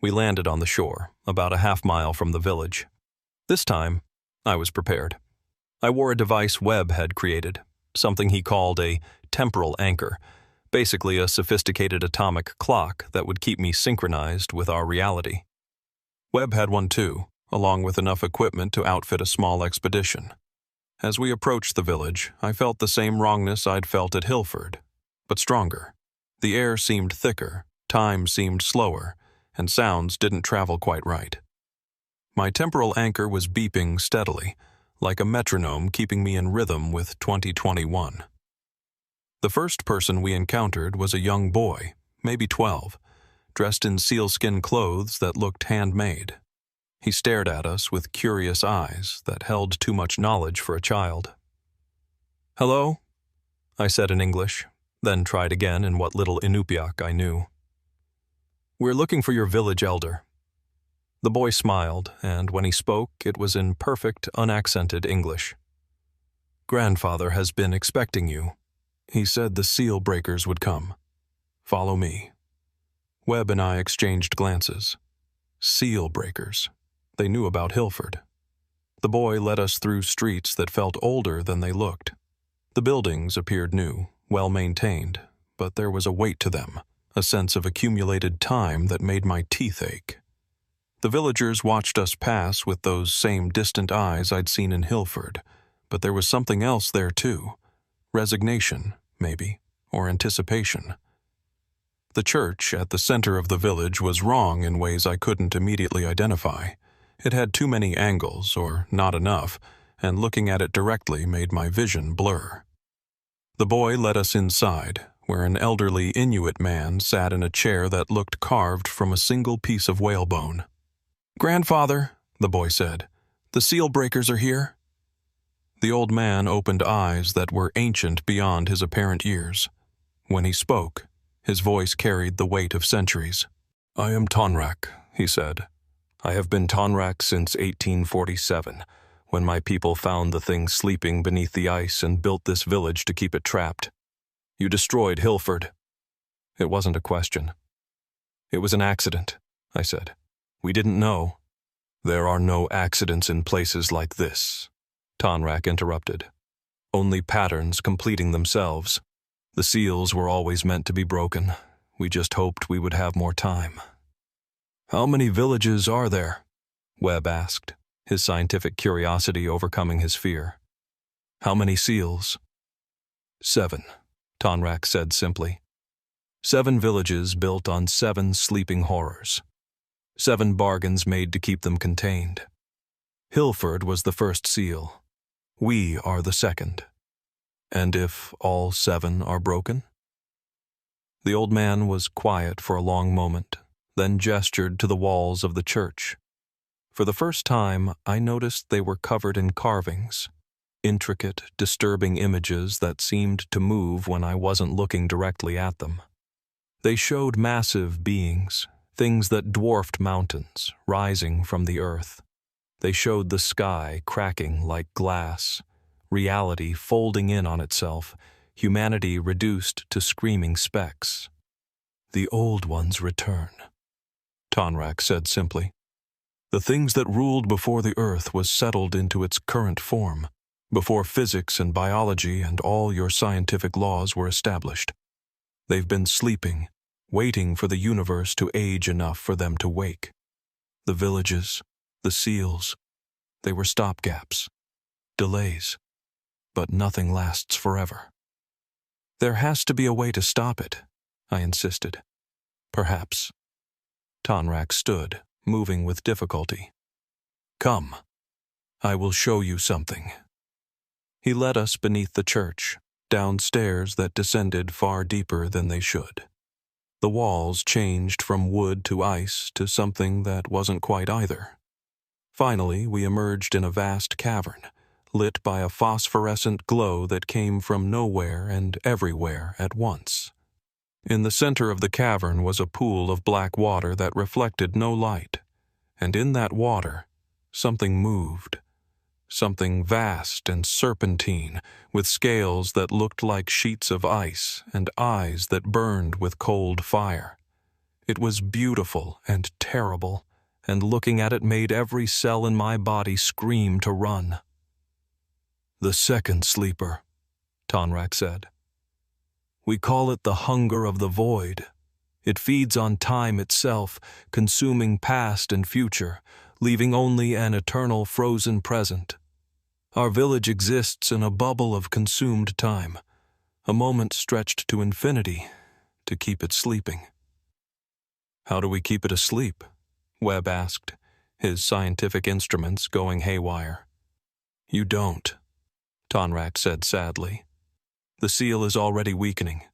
A: We landed on the shore, about a half-mile from the village. This time, I was prepared. I wore a device Webb had created, something he called a temporal anchor, basically a sophisticated atomic clock that would keep me synchronized with our reality. Webb had one too, along with enough equipment to outfit a small expedition. As we approached the village, I felt the same wrongness I'd felt at Hilford, but stronger. The air seemed thicker, time seemed slower, and sounds didn't travel quite right. My temporal anchor was beeping steadily, like a metronome keeping me in rhythm with 2021. The first person we encountered was a young boy, maybe 12, dressed in sealskin clothes that looked handmade. He stared at us with curious eyes that held too much knowledge for a child. "Hello?" I said in English, then tried again in what little Inupiaq I knew. "We're looking for your village elder." The boy smiled, and when he spoke, it was in perfect, unaccented English. "Grandfather has been expecting you. He said the seal breakers would come. Follow me." Webb and I exchanged glances. Seal breakers. They knew about Hilford. The boy led us through streets that felt older than they looked. The buildings appeared new, well-maintained, but there was a weight to them, a sense of accumulated time that made my teeth ache. The villagers watched us pass with those same distant eyes I'd seen in Hilford, but there was something else there too. Resignation, maybe, or anticipation. The church at the center of the village was wrong in ways I couldn't immediately identify. It had too many angles, or not enough, and looking at it directly made my vision blur. The boy led us inside, where an elderly Inuit man sat in a chair that looked carved from a single piece of whalebone. "Grandfather," the boy said, "the seal breakers are here." The old man opened eyes that were ancient beyond his apparent years. When he spoke, his voice carried the weight of centuries. "I am Tonrak," he said. "I have been Tonrak since 1847, when my people found the thing sleeping beneath the ice and built this village to keep it trapped. You destroyed Hilford." It wasn't a question. "It was an accident," I said. "We didn't know." "There are no accidents in places like this," Tonrak interrupted. "Only patterns completing themselves. The seals were always meant to be broken. We just hoped we would have more time." "How many villages are there?" Webb asked, his scientific curiosity overcoming his fear. "How many seals?" "7, Tonrak said simply. 7 villages built on 7 sleeping horrors. 7 bargains made to keep them contained. Hilford was the first seal. We are the second. And if all 7 are broken?" The old man was quiet for a long moment, then gestured to the walls of the church. For the first time, I noticed they were covered in carvings, intricate, disturbing images that seemed to move when I wasn't looking directly at them. They showed massive beings, things that dwarfed mountains, rising from the earth. They showed the sky cracking like glass, reality folding in on itself, humanity reduced to screaming specks. "The old ones return," Tonrak said simply. "The things that ruled before the earth was settled into its current form, before physics and biology and all your scientific laws were established. They've been sleeping, waiting for the universe to age enough for them to wake. The villages, the seals, they were stopgaps, delays, but nothing lasts forever." "There has to be a way to stop it," I insisted. "Perhaps." Tonrak stood, moving with difficulty. "Come, I will show you something." He led us beneath the church, down stairs that descended far deeper than they should. The walls changed from wood to ice to something that wasn't quite either. Finally, we emerged in a vast cavern, lit by a phosphorescent glow that came from nowhere and everywhere at once. In the center of the cavern was a pool of black water that reflected no light, and in that water, something moved. Something vast and serpentine, with scales that looked like sheets of ice and eyes that burned with cold fire. It was beautiful and terrible, and looking at it made every cell in my body scream to run. "The second sleeper," Tonrak said. "We call it the hunger of the void. It feeds on time itself, consuming past and future, leaving only an eternal frozen present. Our village exists in a bubble of consumed time, a moment stretched to infinity to keep it sleeping." "How do we keep it asleep?" Webb asked, his scientific instruments going haywire. "You don't," Tonrak said sadly. "The seal is already weakening.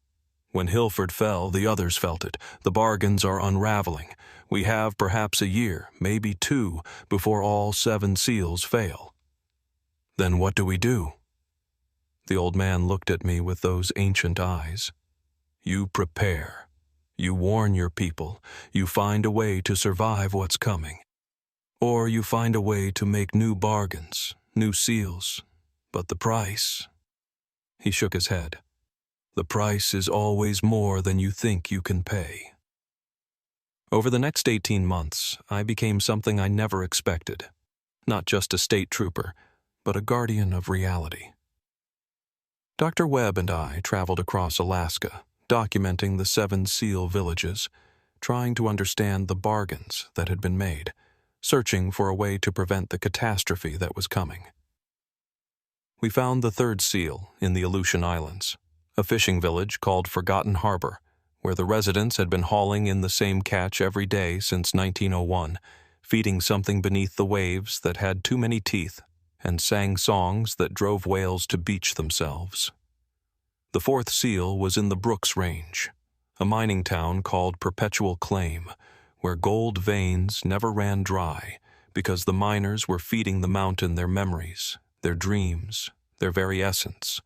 A: When Hilford fell, the others felt it. The bargains are unraveling. We have perhaps a year, maybe 2, before all 7 seals fail." "Then what do we do?" The old man looked at me with those ancient eyes. "You prepare. You warn your people. You find a way to survive what's coming. Or you find a way to make new bargains, new seals. But the price... He shook his head. The price is always more than you think you can pay. Over the next 18 months, I became something I never expected. Not just a state trooper, but a guardian of reality. Dr. Webb and I traveled across Alaska, documenting the 7 SEAL villages, trying to understand the bargains that had been made, searching for a way to prevent the catastrophe that was coming. We found the 3rd SEAL in the Aleutian Islands, a fishing village called Forgotten Harbor, where the residents had been hauling in the same catch every day since 1901, feeding something beneath the waves that had too many teeth and sang songs that drove whales to beach themselves. The 4th SEAL was in the Brooks Range, a mining town called Perpetual Claim, where gold veins never ran dry because the miners were feeding the mountain their memories, their dreams, their very essence,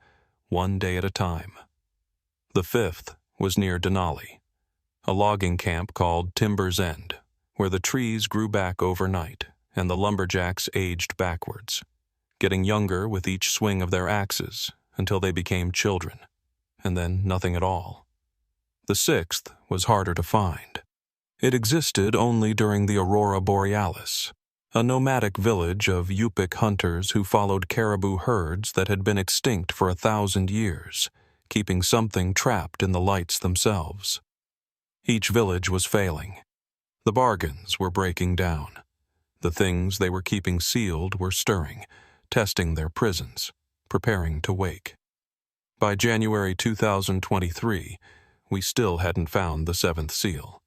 A: one day at a time. The 5th was near Denali, a logging camp called Timber's End, where the trees grew back overnight and the lumberjacks aged backwards, getting younger with each swing of their axes until they became children, and then nothing at all. The 6th was harder to find. It existed only during the Aurora Borealis, a nomadic village of Yupik hunters who followed caribou herds that had been extinct for 1,000 years, keeping something trapped in the lights themselves. Each village was failing. The bargains were breaking down. The things they were keeping sealed were stirring, testing their prisons, preparing to wake. By January 2023, we still hadn't found the 7th SEAL,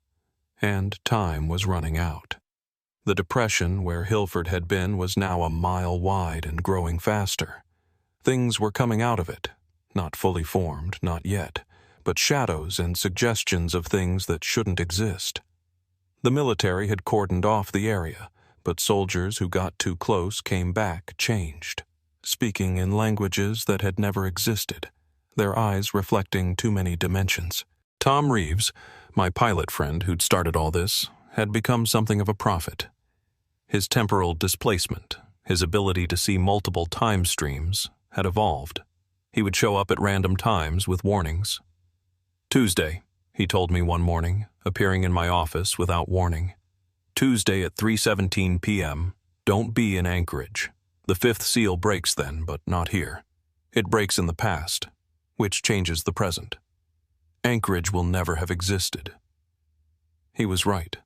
A: and time was running out. The depression where Hilford had been was now a mile wide and growing faster. Things were coming out of it, not fully formed, not yet, but shadows and suggestions of things that shouldn't exist. The military had cordoned off the area, but soldiers who got too close came back changed, speaking in languages that had never existed, their eyes reflecting too many dimensions. Tom Reeves, my pilot friend who'd started all this, had become something of a prophet. His temporal displacement, his ability to see multiple time streams, had evolved. He would show up at random times with warnings. Tuesday, he told me one morning, appearing in my office without warning. Tuesday at 3:17 p.m., don't be in Anchorage. The 5th SEAL breaks then, but not here. It breaks in the past, which changes the present. Anchorage will never have existed. He was right.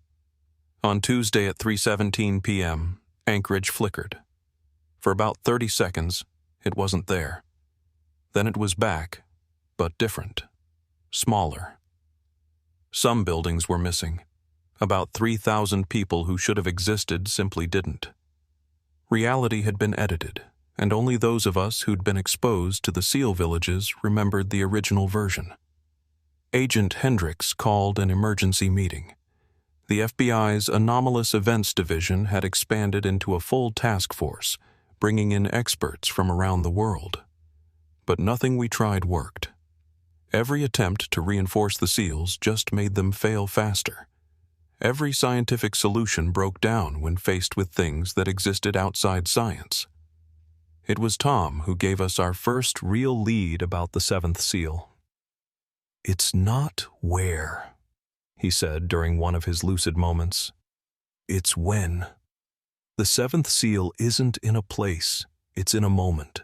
A: On Tuesday at 3:17 p.m., Anchorage flickered. For about 30 seconds, it wasn't there. Then it was back, but different, smaller. Some buildings were missing. About 3,000 people who should have existed simply didn't. Reality had been edited, and only those of us who'd been exposed to the SEAL villages remembered the original version. Agent Hendricks called an emergency meeting. The FBI's Anomalous Events Division had expanded into a full task force, bringing in experts from around the world. But nothing we tried worked. Every attempt to reinforce the SEALs just made them fail faster. Every scientific solution broke down when faced with things that existed outside science. It was Tom who gave us our first real lead about the 7th SEAL. "It's not where," he said during one of his lucid moments. "It's when. The 7th SEAL isn't in a place, it's in a moment.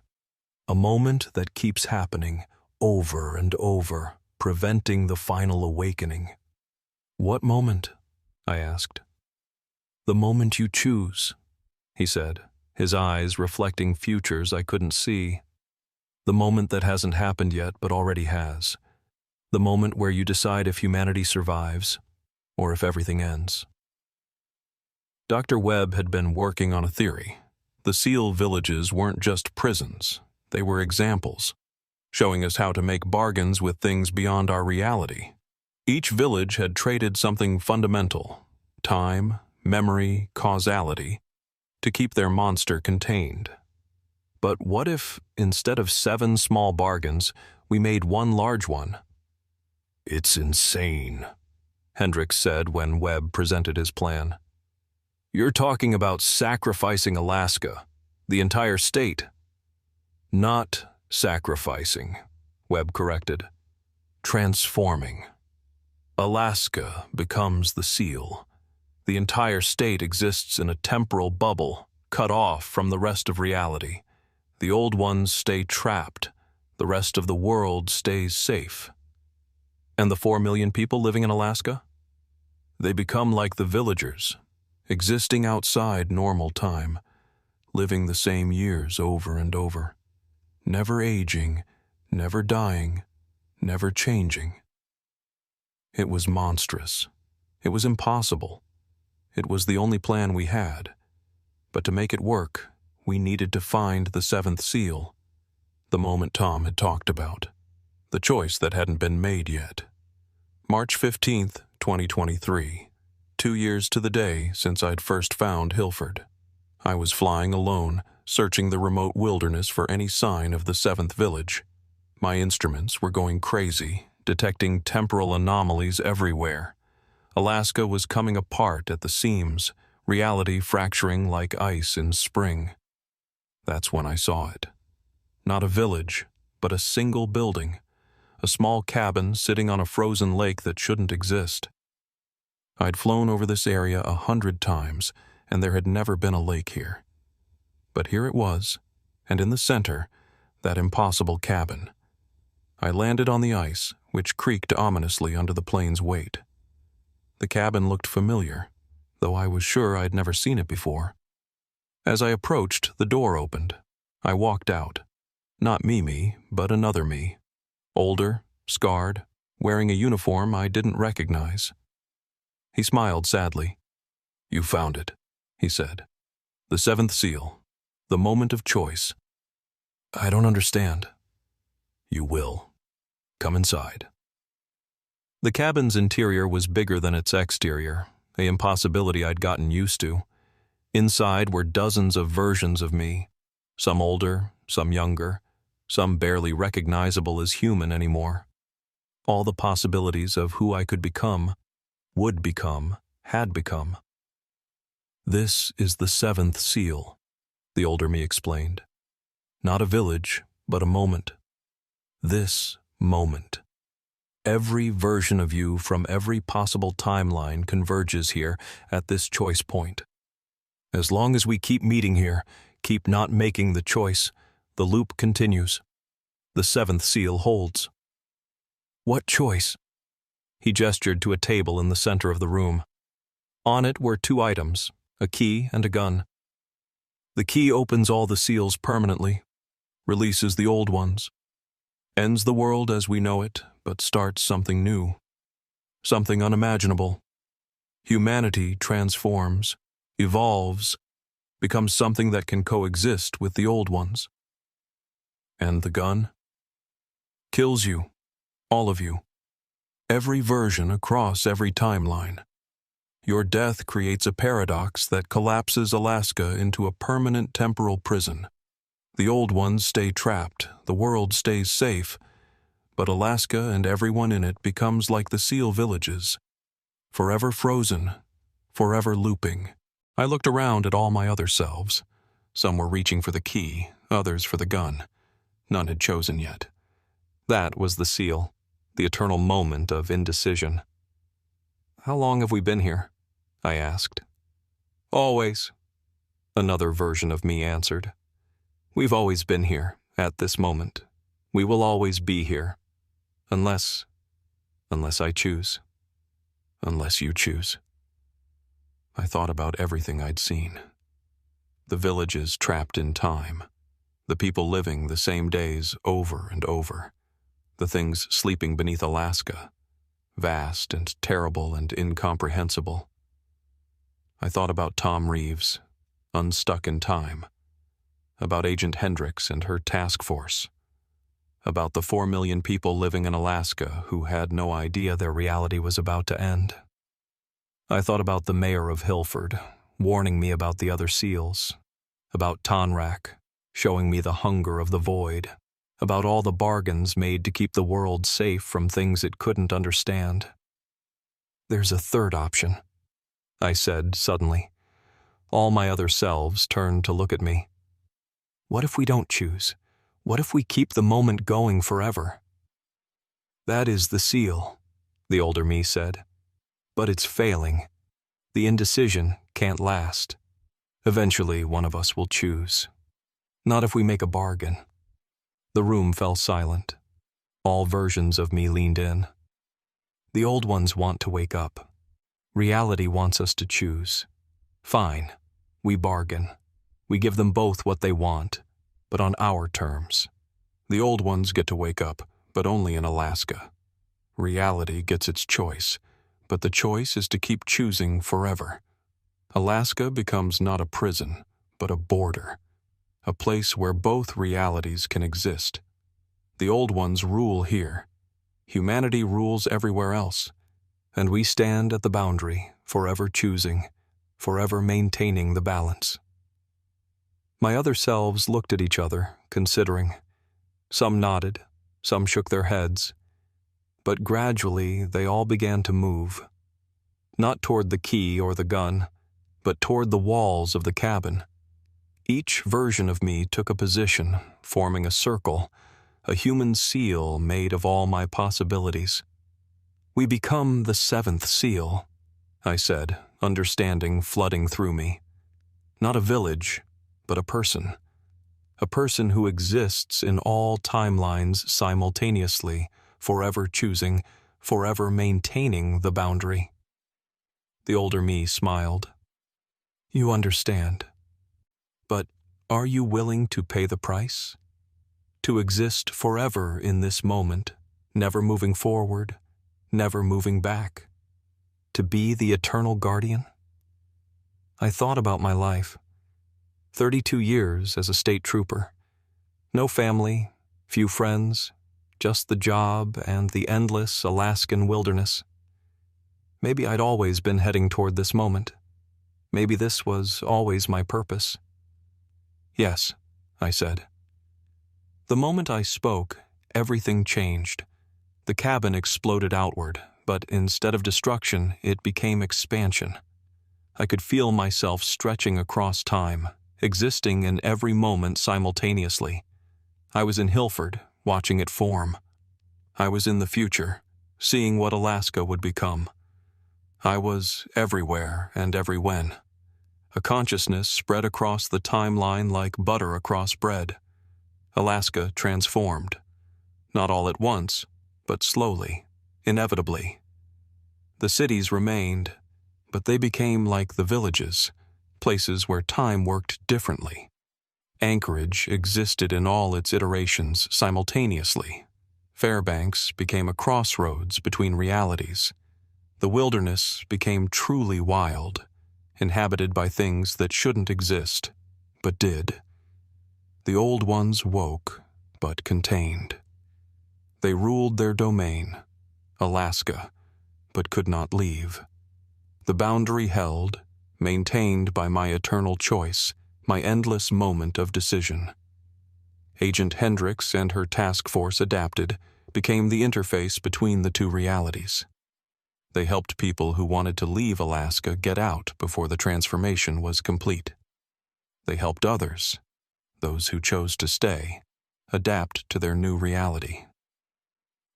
A: A moment that keeps happening over and over, preventing the final awakening." "What moment?" I asked. "The moment you choose," he said, his eyes reflecting futures I couldn't see. "The moment that hasn't happened yet but already has. The moment where you decide if humanity survives or if everything ends." Dr. Webb had been working on a theory. The SEAL villages weren't just prisons, they were examples, showing us how to make bargains with things beyond our reality. Each village had traded something fundamental, time, memory, causality, to keep their monster contained. But what if, instead of 7 small bargains, we made one large one? "It's insane," Hendricks said when Webb presented his plan. "You're talking about sacrificing Alaska, the entire state." "Not sacrificing," Webb corrected. "Transforming. Alaska becomes the seal. The entire state exists in a temporal bubble, cut off from the rest of reality. The old ones stay trapped. The rest of the world stays safe." "And the 4 million people living in Alaska?" "They become like the villagers, existing outside normal time, living the same years over and over, never aging, never dying, never changing." It was monstrous. It was impossible. It was the only plan we had. But to make it work, we needed to find the seventh seal, the moment Tom had talked about, the choice that hadn't been made yet. March 15th, 2023, 2 years to the day since I'd first found Hilford. I was flying alone, searching the remote wilderness for any sign of the seventh village. My instruments were going crazy, detecting temporal anomalies everywhere. Alaska was coming apart at the seams, reality fracturing like ice in spring. That's when I saw it. Not a village, but a single building. A small cabin sitting on a frozen lake that shouldn't exist. I'd flown over this area 100 times, and there had never been a lake here. But here it was, and in the center, that impossible cabin. I landed on the ice, which creaked ominously under the plane's weight. The cabin looked familiar, though I was sure I'd never seen it before. As I approached, the door opened. I walked out. Not Mimi, but another me. Older, scarred, wearing a uniform I didn't recognize. He smiled sadly. "You found it," he said. "The seventh seal. The moment of choice." "I don't understand." "You will. Come inside." The cabin's interior was bigger than its exterior, an impossibility I'd gotten used to. Inside were dozens of versions of me, some older, some younger, some barely recognizable as human anymore. All the possibilities of who I could become, would become, had become. "This is the seventh seal," the older me explained. "Not a village, but a moment. This moment. Every version of you from every possible timeline converges here at this choice point. As long as we keep meeting here, keep not making the choice, the loop continues. The seventh seal holds." "What choice?" He gestured to a table in the center of the room. On it were 2 items, a key and a gun. "The key opens all the seals permanently, releases the old ones, ends the world as we know it, but starts something new, something unimaginable. Humanity transforms, evolves, becomes something that can coexist with the old ones. And the gun? Kills you, all of you, every version across every timeline. Your death creates a paradox that collapses Alaska into a permanent temporal prison. The old ones stay trapped, the world stays safe, but Alaska and everyone in it becomes like the seal villages, forever frozen, forever looping. I looked around at all my other selves. Some were reaching for the key, others for the gun. None had chosen yet. That was the seal, the eternal moment of indecision. "How long have we been here?" I asked. "Always," another version of me answered. "We've always been here, at this moment. We will always be here. Unless I choose. Unless you choose." I thought about everything I'd seen. The villages trapped in time. The people living the same days over and over. The things sleeping beneath Alaska. Vast and terrible and incomprehensible. I thought about Tom Reeves, unstuck in time. About Agent Hendricks and her task force. About the 4 million people living in Alaska who had no idea their reality was about to end. I thought about the mayor of Hilford, warning me about the other seals. About Tonrak, showing me the hunger of the void. About all the bargains made to keep the world safe from things it couldn't understand. There's a third option, I said suddenly. All my other selves turned to look at me. What if we don't choose? What if we keep the moment going forever? That is the seal, the older me said. But it's failing. The indecision can't last. Eventually, one of us will choose. Not if we make a bargain. The room fell silent. All versions of me leaned in. The old ones want to wake up. Reality wants us to choose. Fine. We bargain. We give them both what they want, but on our terms. The old ones get to wake up, but only in Alaska. Reality gets its choice, but the choice is to keep choosing forever. Alaska becomes not a prison, but a border. A place where both realities can exist. The old ones rule here. Humanity rules everywhere else. And we stand at the boundary, forever choosing, forever maintaining the balance. My other selves looked at each other, considering. Some nodded, some shook their heads. But gradually they all began to move. Not toward the key or the gun, but toward the walls of the cabin. Each version of me took a position, forming a circle, a human seal made of all my possibilities. We become the seventh seal, I said, understanding flooding through me. Not a village, but a person. A person who exists in all timelines simultaneously, forever choosing, forever maintaining the boundary. The older me smiled. You understand. But are you willing to pay the price? To exist forever in this moment, never moving forward, never moving back? To be the eternal guardian? I thought about my life. 32 years as a state trooper. No family, few friends, just the job and the endless Alaskan wilderness. Maybe I'd always been heading toward this moment. Maybe this was always my purpose. Yes, I said. The moment I spoke, everything changed. The cabin exploded outward, but instead of destruction, it became expansion. I could feel myself stretching across time, existing in every moment simultaneously. I was in Hilford, watching it form. I was in the future, seeing what Alaska would become. I was everywhere and every when. A consciousness spread across the timeline like butter across bread. Alaska transformed. Not all at once, but slowly, inevitably. The cities remained, but they became like the villages, places where time worked differently. Anchorage existed in all its iterations simultaneously. Fairbanks became a crossroads between realities. The wilderness became truly wild, inhabited by things that shouldn't exist, but did. The old ones woke, but contained. They ruled their domain, Alaska, but could not leave. The boundary held, maintained by my eternal choice, my endless moment of decision. Agent Hendricks and her task force adapted, became the interface between the two realities. They helped people who wanted to leave Alaska get out before the transformation was complete. They helped others, those who chose to stay, adapt to their new reality.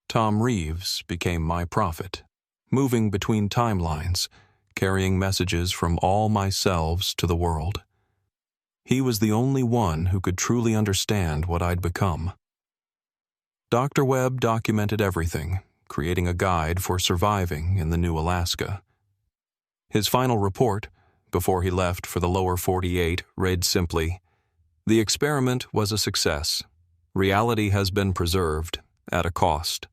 A: Tom Reeves became my prophet, moving between timelines, carrying messages from all my selves to the world. He was the only one who could truly understand what I'd become. Dr. Webb documented everything, creating a guide for surviving in the new Alaska. His final report, before he left for the lower 48, read simply, "The experiment was a success. Reality has been preserved, at a cost.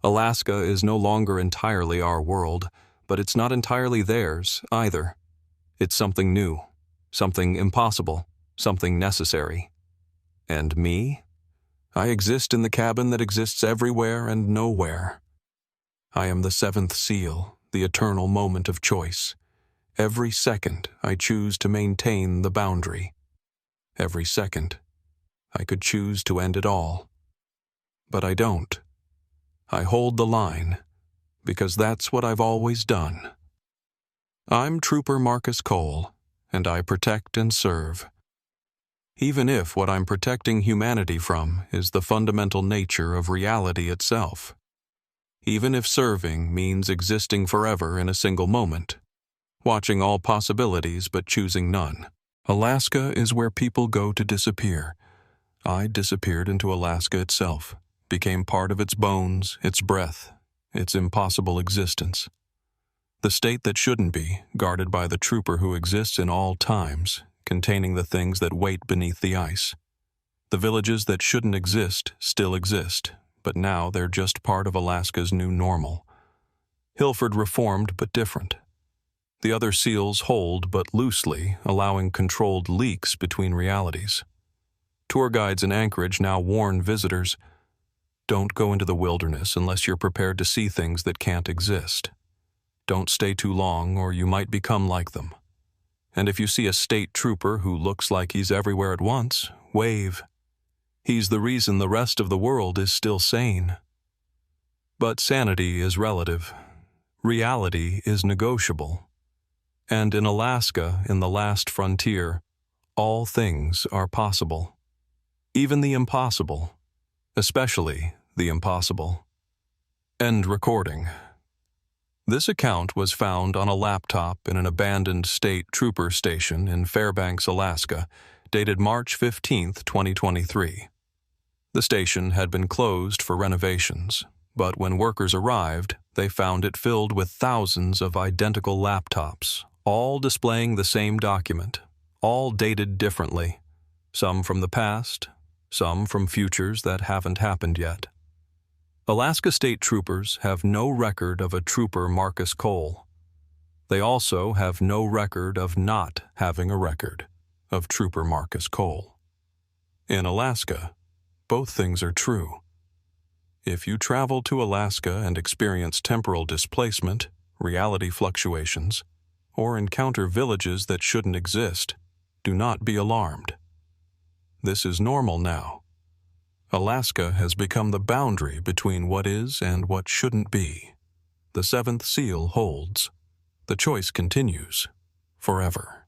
A: Alaska is no longer entirely our world, but it's not entirely theirs either. It's something new, something impossible, something necessary. And me? I exist in the cabin that exists everywhere and nowhere. I am the seventh seal, the eternal moment of choice. Every second I choose to maintain the boundary. Every second I could choose to end it all. But I don't. I hold the line, because that's what I've always done. I'm Trooper Marcus Cole, and I protect and serve. Even if what I'm protecting humanity from is the fundamental nature of reality itself. Even if serving means existing forever in a single moment, watching all possibilities but choosing none. Alaska is where people go to disappear. I disappeared into Alaska itself, became part of its bones, its breath, its impossible existence. The state that shouldn't be, guarded by the trooper who exists in all times, containing the things that wait beneath the ice. The villages that shouldn't exist still exist, but now they're just part of Alaska's new normal. Hilford reformed but different. The other seals hold but loosely, allowing controlled leaks between realities. Tour guides in Anchorage now warn visitors, don't go into the wilderness unless you're prepared to see things that can't exist. Don't stay too long or you might become like them. And if you see a state trooper who looks like he's everywhere at once, wave. He's the reason the rest of the world is still sane. But sanity is relative. Reality is negotiable. And in Alaska, in the last frontier, all things are possible. Even the impossible. Especially the impossible. End recording. This account was found on a laptop in an abandoned state trooper station in Fairbanks, Alaska, dated March 15, 2023. The station had been closed for renovations, but when workers arrived, they found it filled with thousands of identical laptops, all displaying the same document, all dated differently, some from the past, some from futures that haven't happened yet. Alaska State Troopers have no record of a Trooper Marcus Cole. They also have no record of not having a record of Trooper Marcus Cole. In Alaska, both things are true. If you travel to Alaska and experience temporal displacement, reality fluctuations, or encounter villages that shouldn't exist, do not be alarmed. This is normal now. Alaska has become the boundary between what is and what shouldn't be. The seventh seal holds. The choice continues forever.